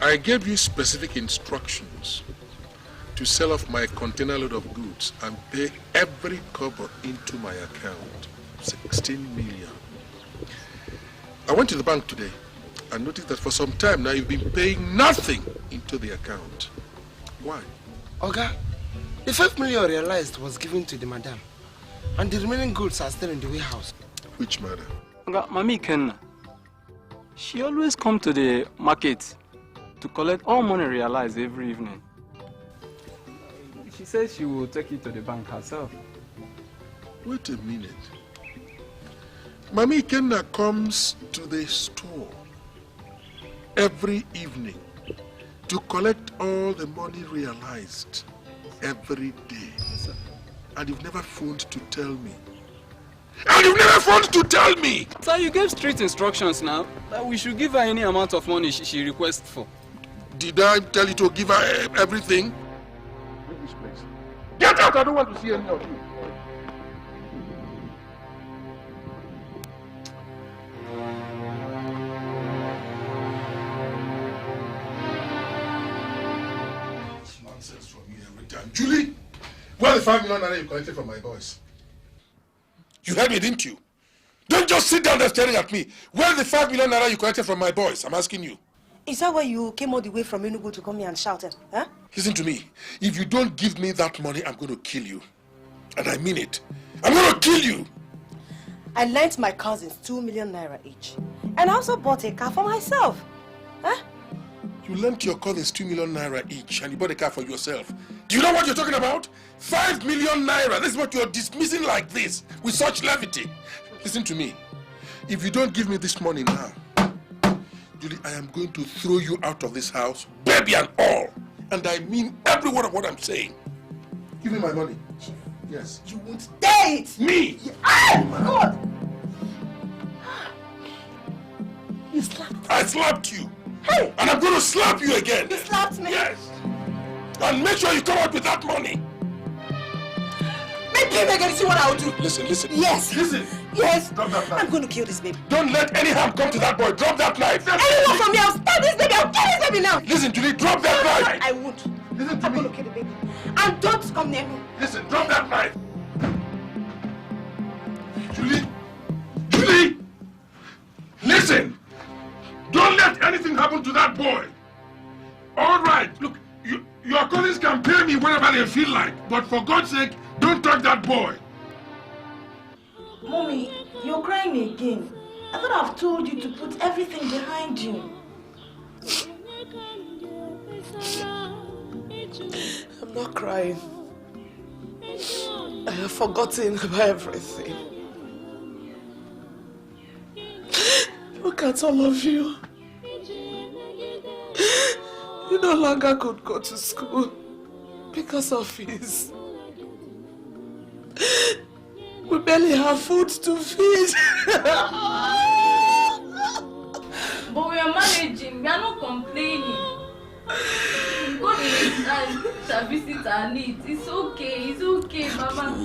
I gave you specific instructions to sell off my container load of goods and pay every kobo into my account. 16 million. I went to the bank today and noticed that for some time now you've been paying nothing into the account. Why? Oga, the 5 million realized was given to the madam, and the remaining goods are still in the warehouse. Which madam? Mami Kenna. She always come to the market to collect all money realized every evening. She says she will take it to the bank herself. Wait a minute. Mami Kenna comes to the store every evening to collect all the money realized every day. And you've never phoned to tell me. And you've never phoned to tell me! So you gave strict instructions now that we should give her any amount of money she requests for. Did I tell you to give her everything? Leave this place. Get out! I don't want to see any of you. Nonsense from you every time. Julie, where the 5 million naira you collected from my boys? You heard me, didn't you? Don't just sit down there staring at me. Where the 5 million naira you collected from my boys? I'm asking you. Is that why you came all the way from Enugu to come here and shout it? Huh? Listen to me. If you don't give me that money, I'm going to kill you. And I mean it. I'm going to kill you. I lent my cousins 2 million naira each. And I also bought a car for myself. Huh? You lent your cousins 2 million naira each and you bought a car for yourself. Do you know what you're talking about? 5 million naira. This is what you're dismissing like this, with such levity. Listen to me. If you don't give me this money now, Julie, I am going to throw you out of this house, baby and all. And I mean every word of what I'm saying. Give me my money. Yes. You won't dare it! Me! Oh, God! You slapped. I slapped you. Hey! And I'm going to slap you again. You slapped me. Yes. And make sure you come out with that money. kill me again, you see what I'll do? Listen. Yes. Listen. Yes. Drop that knife. I'm going to kill this baby. Don't let any harm come to that boy. Drop that knife. Anyone from me, I'll stab this baby. I'll kill this baby now. Listen, Julie, drop that knife. I won't. Listen to I'm me. going to kill the baby. And don't come near me. Listen, drop that knife. Julie! Listen! Don't let anything happen to that boy. All right, look, your colleagues can pay me whenever they feel like, but for God's sake, don't touch that boy. Mommy, you're crying again. I thought I've told you to put everything behind you. I'm not crying. I have forgotten about everything. Look at all of you. You no longer could go to school because of his. We barely have food to feed. But we are managing, we are not complaining. God is time to visit our needs. It's okay, Mama.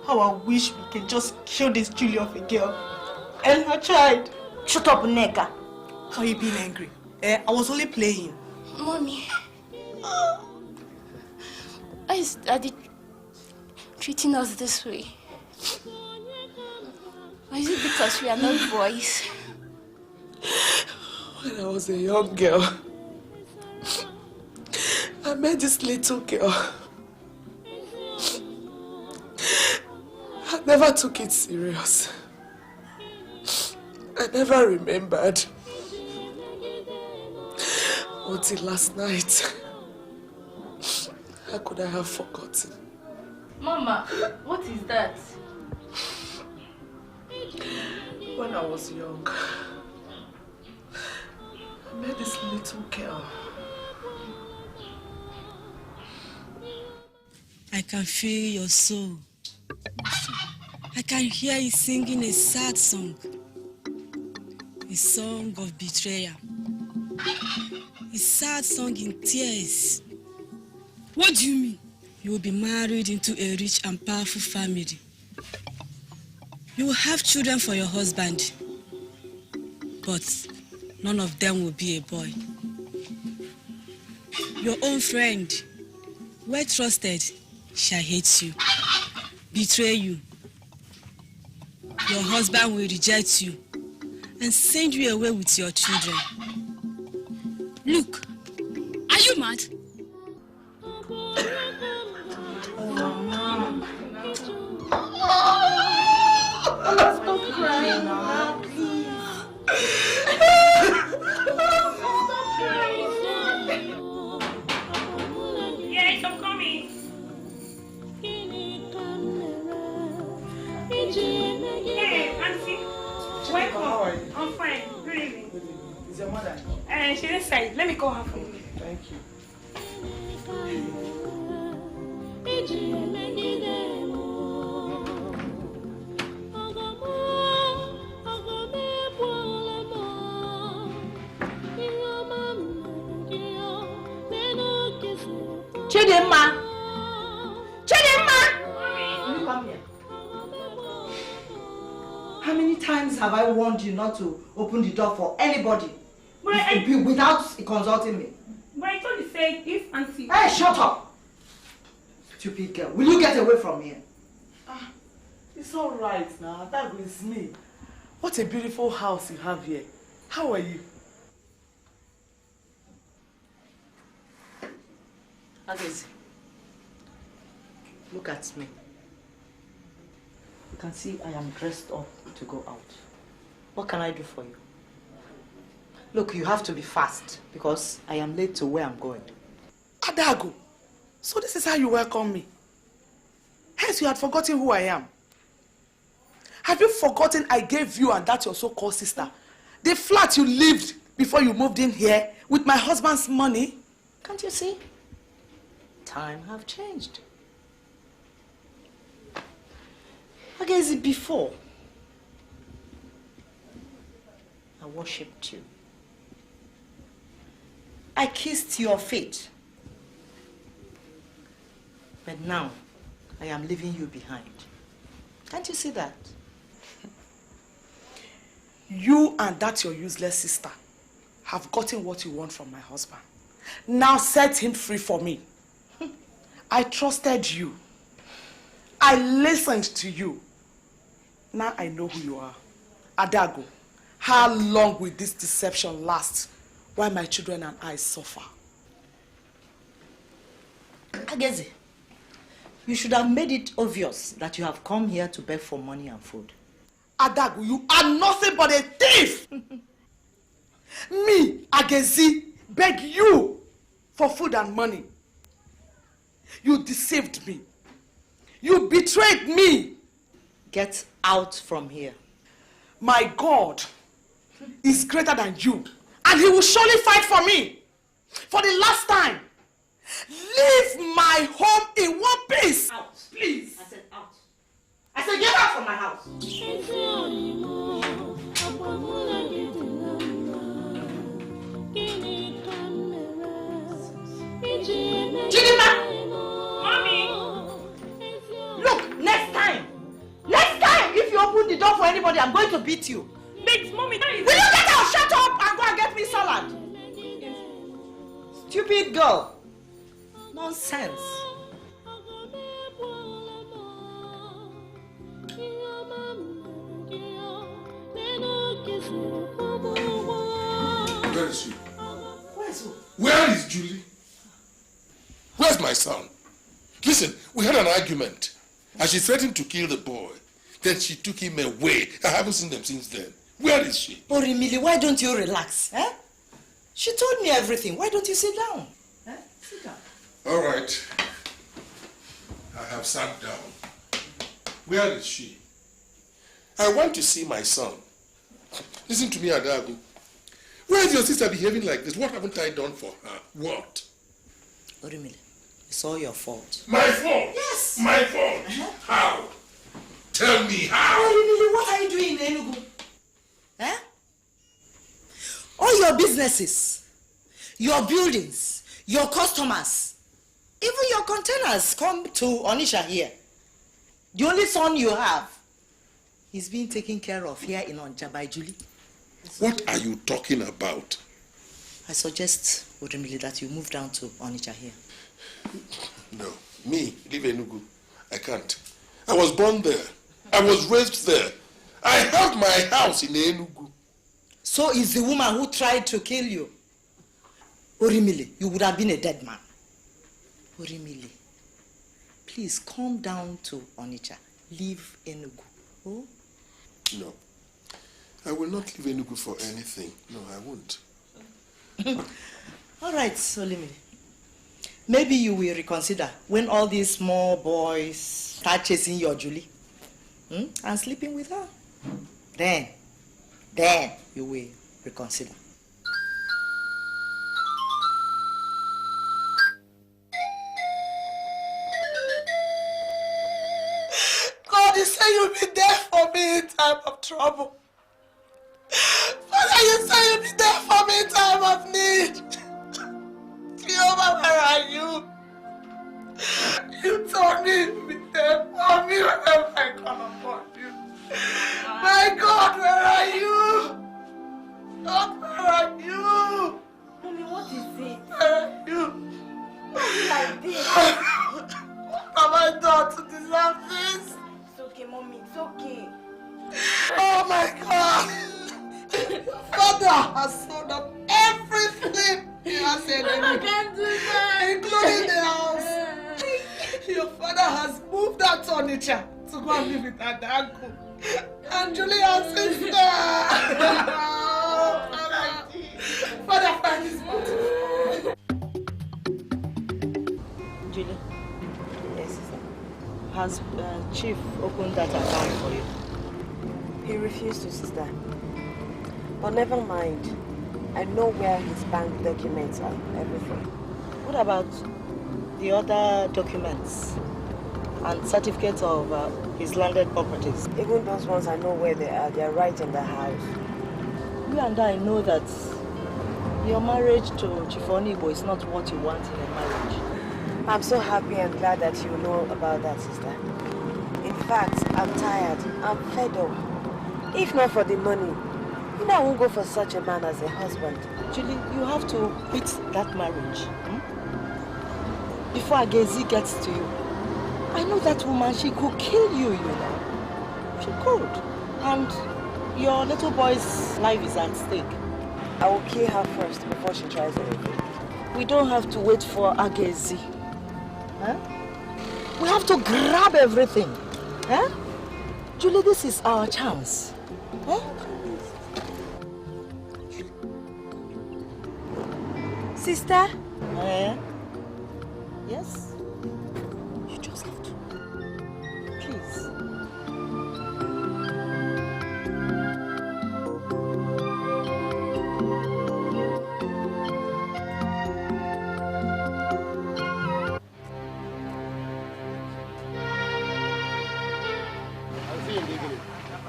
How I wish we could just kill this Julie of a girl and her child. Shut up, Neka. How are you being angry? I was only playing. Mommy, why is Daddy treating us this way? Or is it because we are not boys? When I was a young girl, I met this little girl. I never took it serious. I never remembered. Until last night. How could I have forgotten? Mama, what is that? When I was young, I met this little girl. I can feel your soul. I can hear you singing a sad song. A song of betrayal. A sad song in tears. What do you mean? You will be married into a rich and powerful family. You will have children for your husband. But none of them will be a boy. Your own friend, well trusted, shall hate you, betray you. Your husband will reject you and send you away with your children. Look, are you mad? Stop crying now, please. Yes, I'm coming. Hey, Auntie. Welcome. How are you? I'm fine. Good evening. Is your mother? She's inside. Let me call her for you. Thank you. Chidimma! Will you come here? How many times have I warned you not to open the door for anybody without consulting me? But I thought you said if Auntie... Hey, shut up! Stupid girl. Will you get away from here? It's all right now. That is me. What a beautiful house you have here. How are you? Agezi, look at me. You can see I am dressed up to go out. What can I do for you? Look, you have to be fast because I am late to where I'm going. Adago, so this is how you welcome me? Hence you had forgotten who I am. Have you forgotten I gave you and that your so-called sister the flat you lived before you moved in here with my husband's money? Can't you see? Time have changed. Agezi, before I worshipped you. I kissed your feet. But now, I am leaving you behind. Can't you see that? You and that your useless sister have gotten what you want from my husband. Now set him free for me. I trusted you. I listened to you. Now I know who you are. Adago, how long will this deception last while my children and I suffer? Ageze, you should have made it obvious that you have come here to beg for money and food. Adago, you are nothing but a thief! Me, Agezi, beg you for food and money. You deceived me. You betrayed me. Get out from here. My God is greater than you, and he will surely fight for me. For the last time, leave my home in one piece. Out. Please. I said out. I said get out from my house. Chidima! Mommy! Look, next time, if you open the door for anybody, I'm going to beat you. Wait, Mommy, that is... Will you get out? Shut up and go and get me salad. Stupid girl. Nonsense. Where is she? Where's who? Where is Julie? Where's my son? Listen, we had an argument, and she threatened to kill the boy. Then she took him away. I haven't seen them since then. Where is she? Orimili, why don't you relax? Eh? She told me everything. Why don't you sit down? Eh? Sit down. All right. I have sat down. Where is she? I want to see my son. Listen to me, Adagu. Why is your sister behaving like this? What haven't I done for her? What? Orimili, it's all your fault. My fault? Yes. My fault? How? Tell me how. Orimili, what are you doing in Enugu? Eh? All your businesses, your buildings, your customers, even your containers come to Onisha here. The only son you have is being taken care of here in Onitsha by Julie. What are you talking about? I suggest, Orimili, that you move down to Onitsha here. No. Me, leave Enugu. I can't. I was born there. I was raised there. I have my house in Enugu. So is the woman who tried to kill you. Orimili, you would have been a dead man. Orimili, please come down to Onitsha. Leave Enugu. Oh? No. I will not leave Enugu for anything. No, I won't. All right, Olimili. Maybe you will reconsider when all these small boys start chasing your Julie and sleeping with her. Then you will reconsider. God, you say you'll be there for me in time of trouble. Father, you say you'll be there for me in time of need. Jehovah, where are you? You told me you'll be there for me whenever I call upon you. My God, where are you? God, where are you? Mommy, what is it? Where are you? Why like this? What have I done to deserve this? It's okay, Mommy, it's okay. Oh my God! Father has sold up everything he has said. I can't do that. Including the house. Your father has moved out to Onitsha to go and live with Adago. And Julia's sister. Father, find his body. Julie. Yes, sister. Has Chief opened that account for you? He refused to, sister. But never mind. I know where his bank documents are, everything. What about the other documents and certificates of his landed properties? Even those ones, I know where they are. They are right in the house. You and I know that your marriage to Chief Onigbo is not what you want in a marriage. I'm so happy and glad that you know about that, sister. In fact, I'm tired. I'm fed up. If not for the money, you know I won't go for such a man as a husband. Julie, you have to quit that marriage. Before Agezi gets to you. I know that woman, she could kill you, you know. She could. And your little boy's life is at stake. I will kill her first before she tries anything. We don't have to wait for Agezi. Huh? We have to grab everything. Huh? Julie, this is our chance. Huh? Sister? Yes? You just have to. Please. I'll see you in the evening.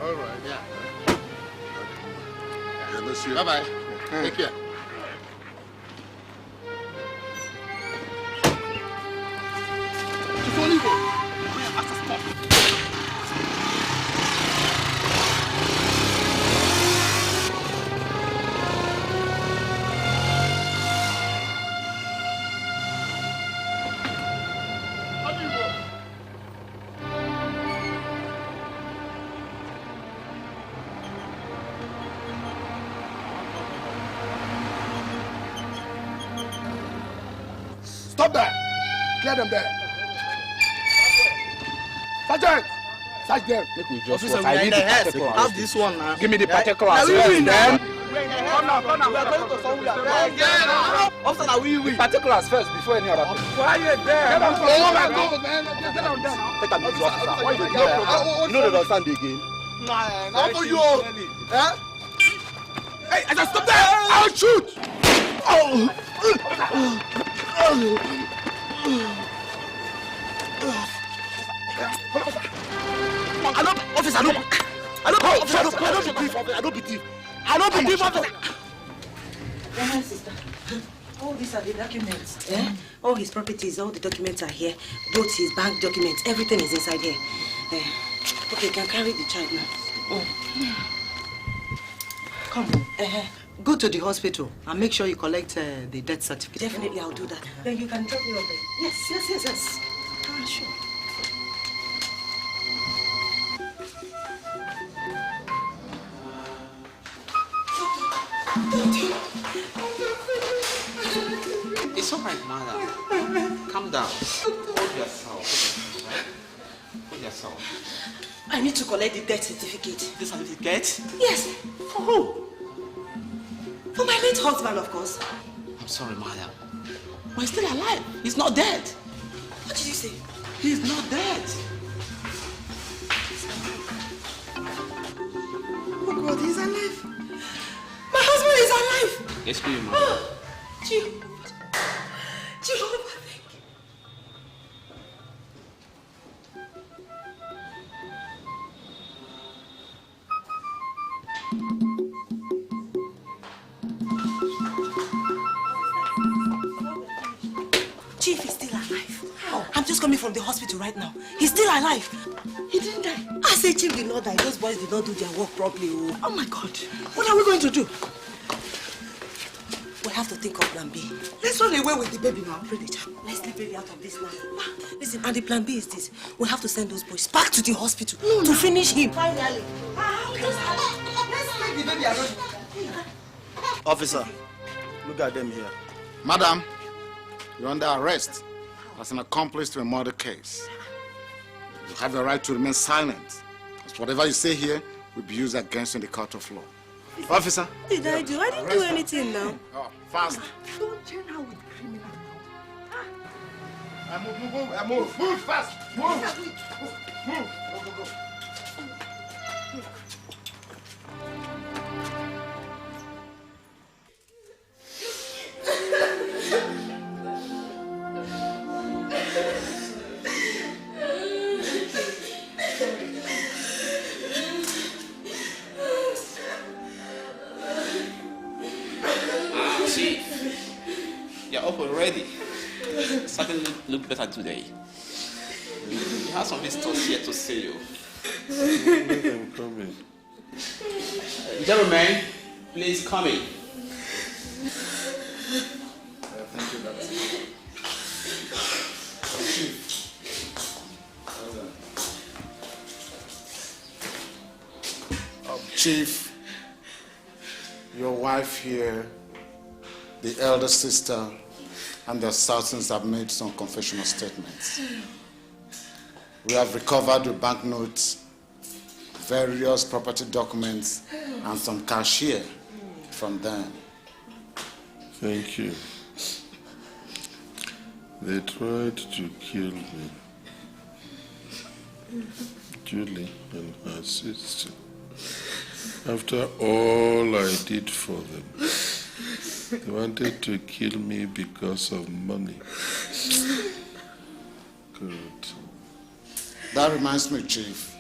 All right. Yeah. Yeah, let's see. Bye-bye. Take care. Stop there! Clear them there. Sergeant! Search them. Officer, we are in the head. Have this one now. Give me the particulars. We win then. Come now. We are going to somewhere. Officer, now we win. Particulars first before any other thing. Quiet there. Get down, Oh my God, man. Get down there. Take an easy officer. Why you there? You know they don't stand again. Nah, not for you. Eh? Hey, I just stop there. I'll shoot. I don't believe, officer. Yeah, sister. All these are the documents. Eh? All his properties, all the documents are here. Both his bank documents, everything is inside here. Okay, you can carry the child now. Come. Go to the hospital and make sure you collect the death certificate. Definitely, I'll do that. Then you can drop me over there. Yes. Ah, sure. It's all right, mother. Calm down. Hold yourself. I need to collect the death certificate. The certificate? Yes. For who? For my late husband, of course. I'm sorry, mother. But he's still alive. He's not dead. What did you say? He's not dead. Oh God, he's alive. My husband is alive. Excuse me, mother. Jehovah, thank you. Chief is still alive. How? I'm just coming from the hospital right now. He's still alive. He didn't die. I say Chief did not die. Those boys did not do their work properly. Oh my God. What are we going to do? We have to think of plan B. Let's run away with the baby now. Let's leave baby out of this now. Listen, and the plan B is this. We have to send those boys back to the hospital to finish him. Finally. Let's take the baby alone. Officer, look at them here. Madam, you're under arrest as an accomplice to a murder case. You have the right to remain silent, as whatever you say here will be used against you in the court of law. Officer. What did I do? I didn't do anything now. Oh, fast. Don't turn out with criminal now. Move fast. Move. Go. Chief, you're up already. even look better today. He has some visitors here to see you. Let them come in. Gentlemen, please come in. Thank you, Doctor. Chief, your wife here, the elder sister, and the assassins have made some confessional statements. We have recovered the banknotes, various property documents, and some cash here from them. Thank you. They tried to kill me. Julie and her sister. After all I did for them, they wanted to kill me because of money. Good. That reminds me, Chief.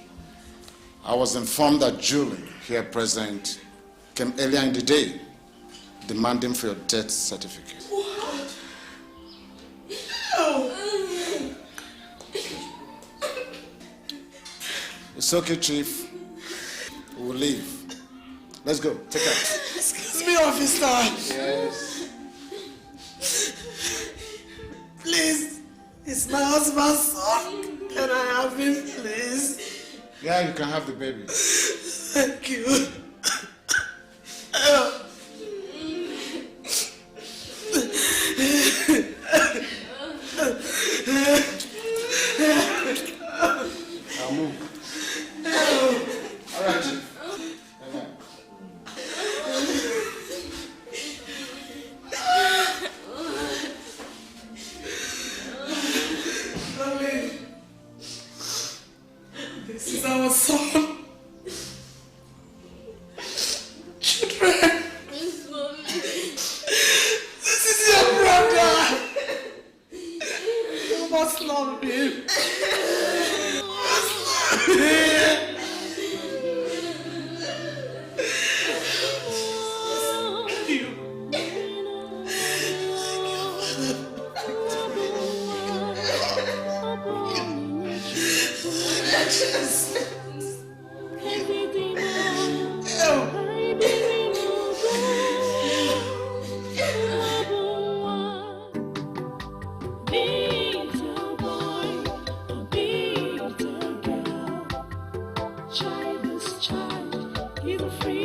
I was informed that Julie, here present, came earlier in the day demanding for your death certificate. What? It's okay, Chief. We'll leave. Let's go. Take care. Excuse me, officer. Yes. Please, it's my husband's son. Can I have him, please? Yeah, you can have the baby. Thank you. I'll move. All right, Chief. This is our son. Children. This is your brother. You must love him. You must love him. Child, this child is a free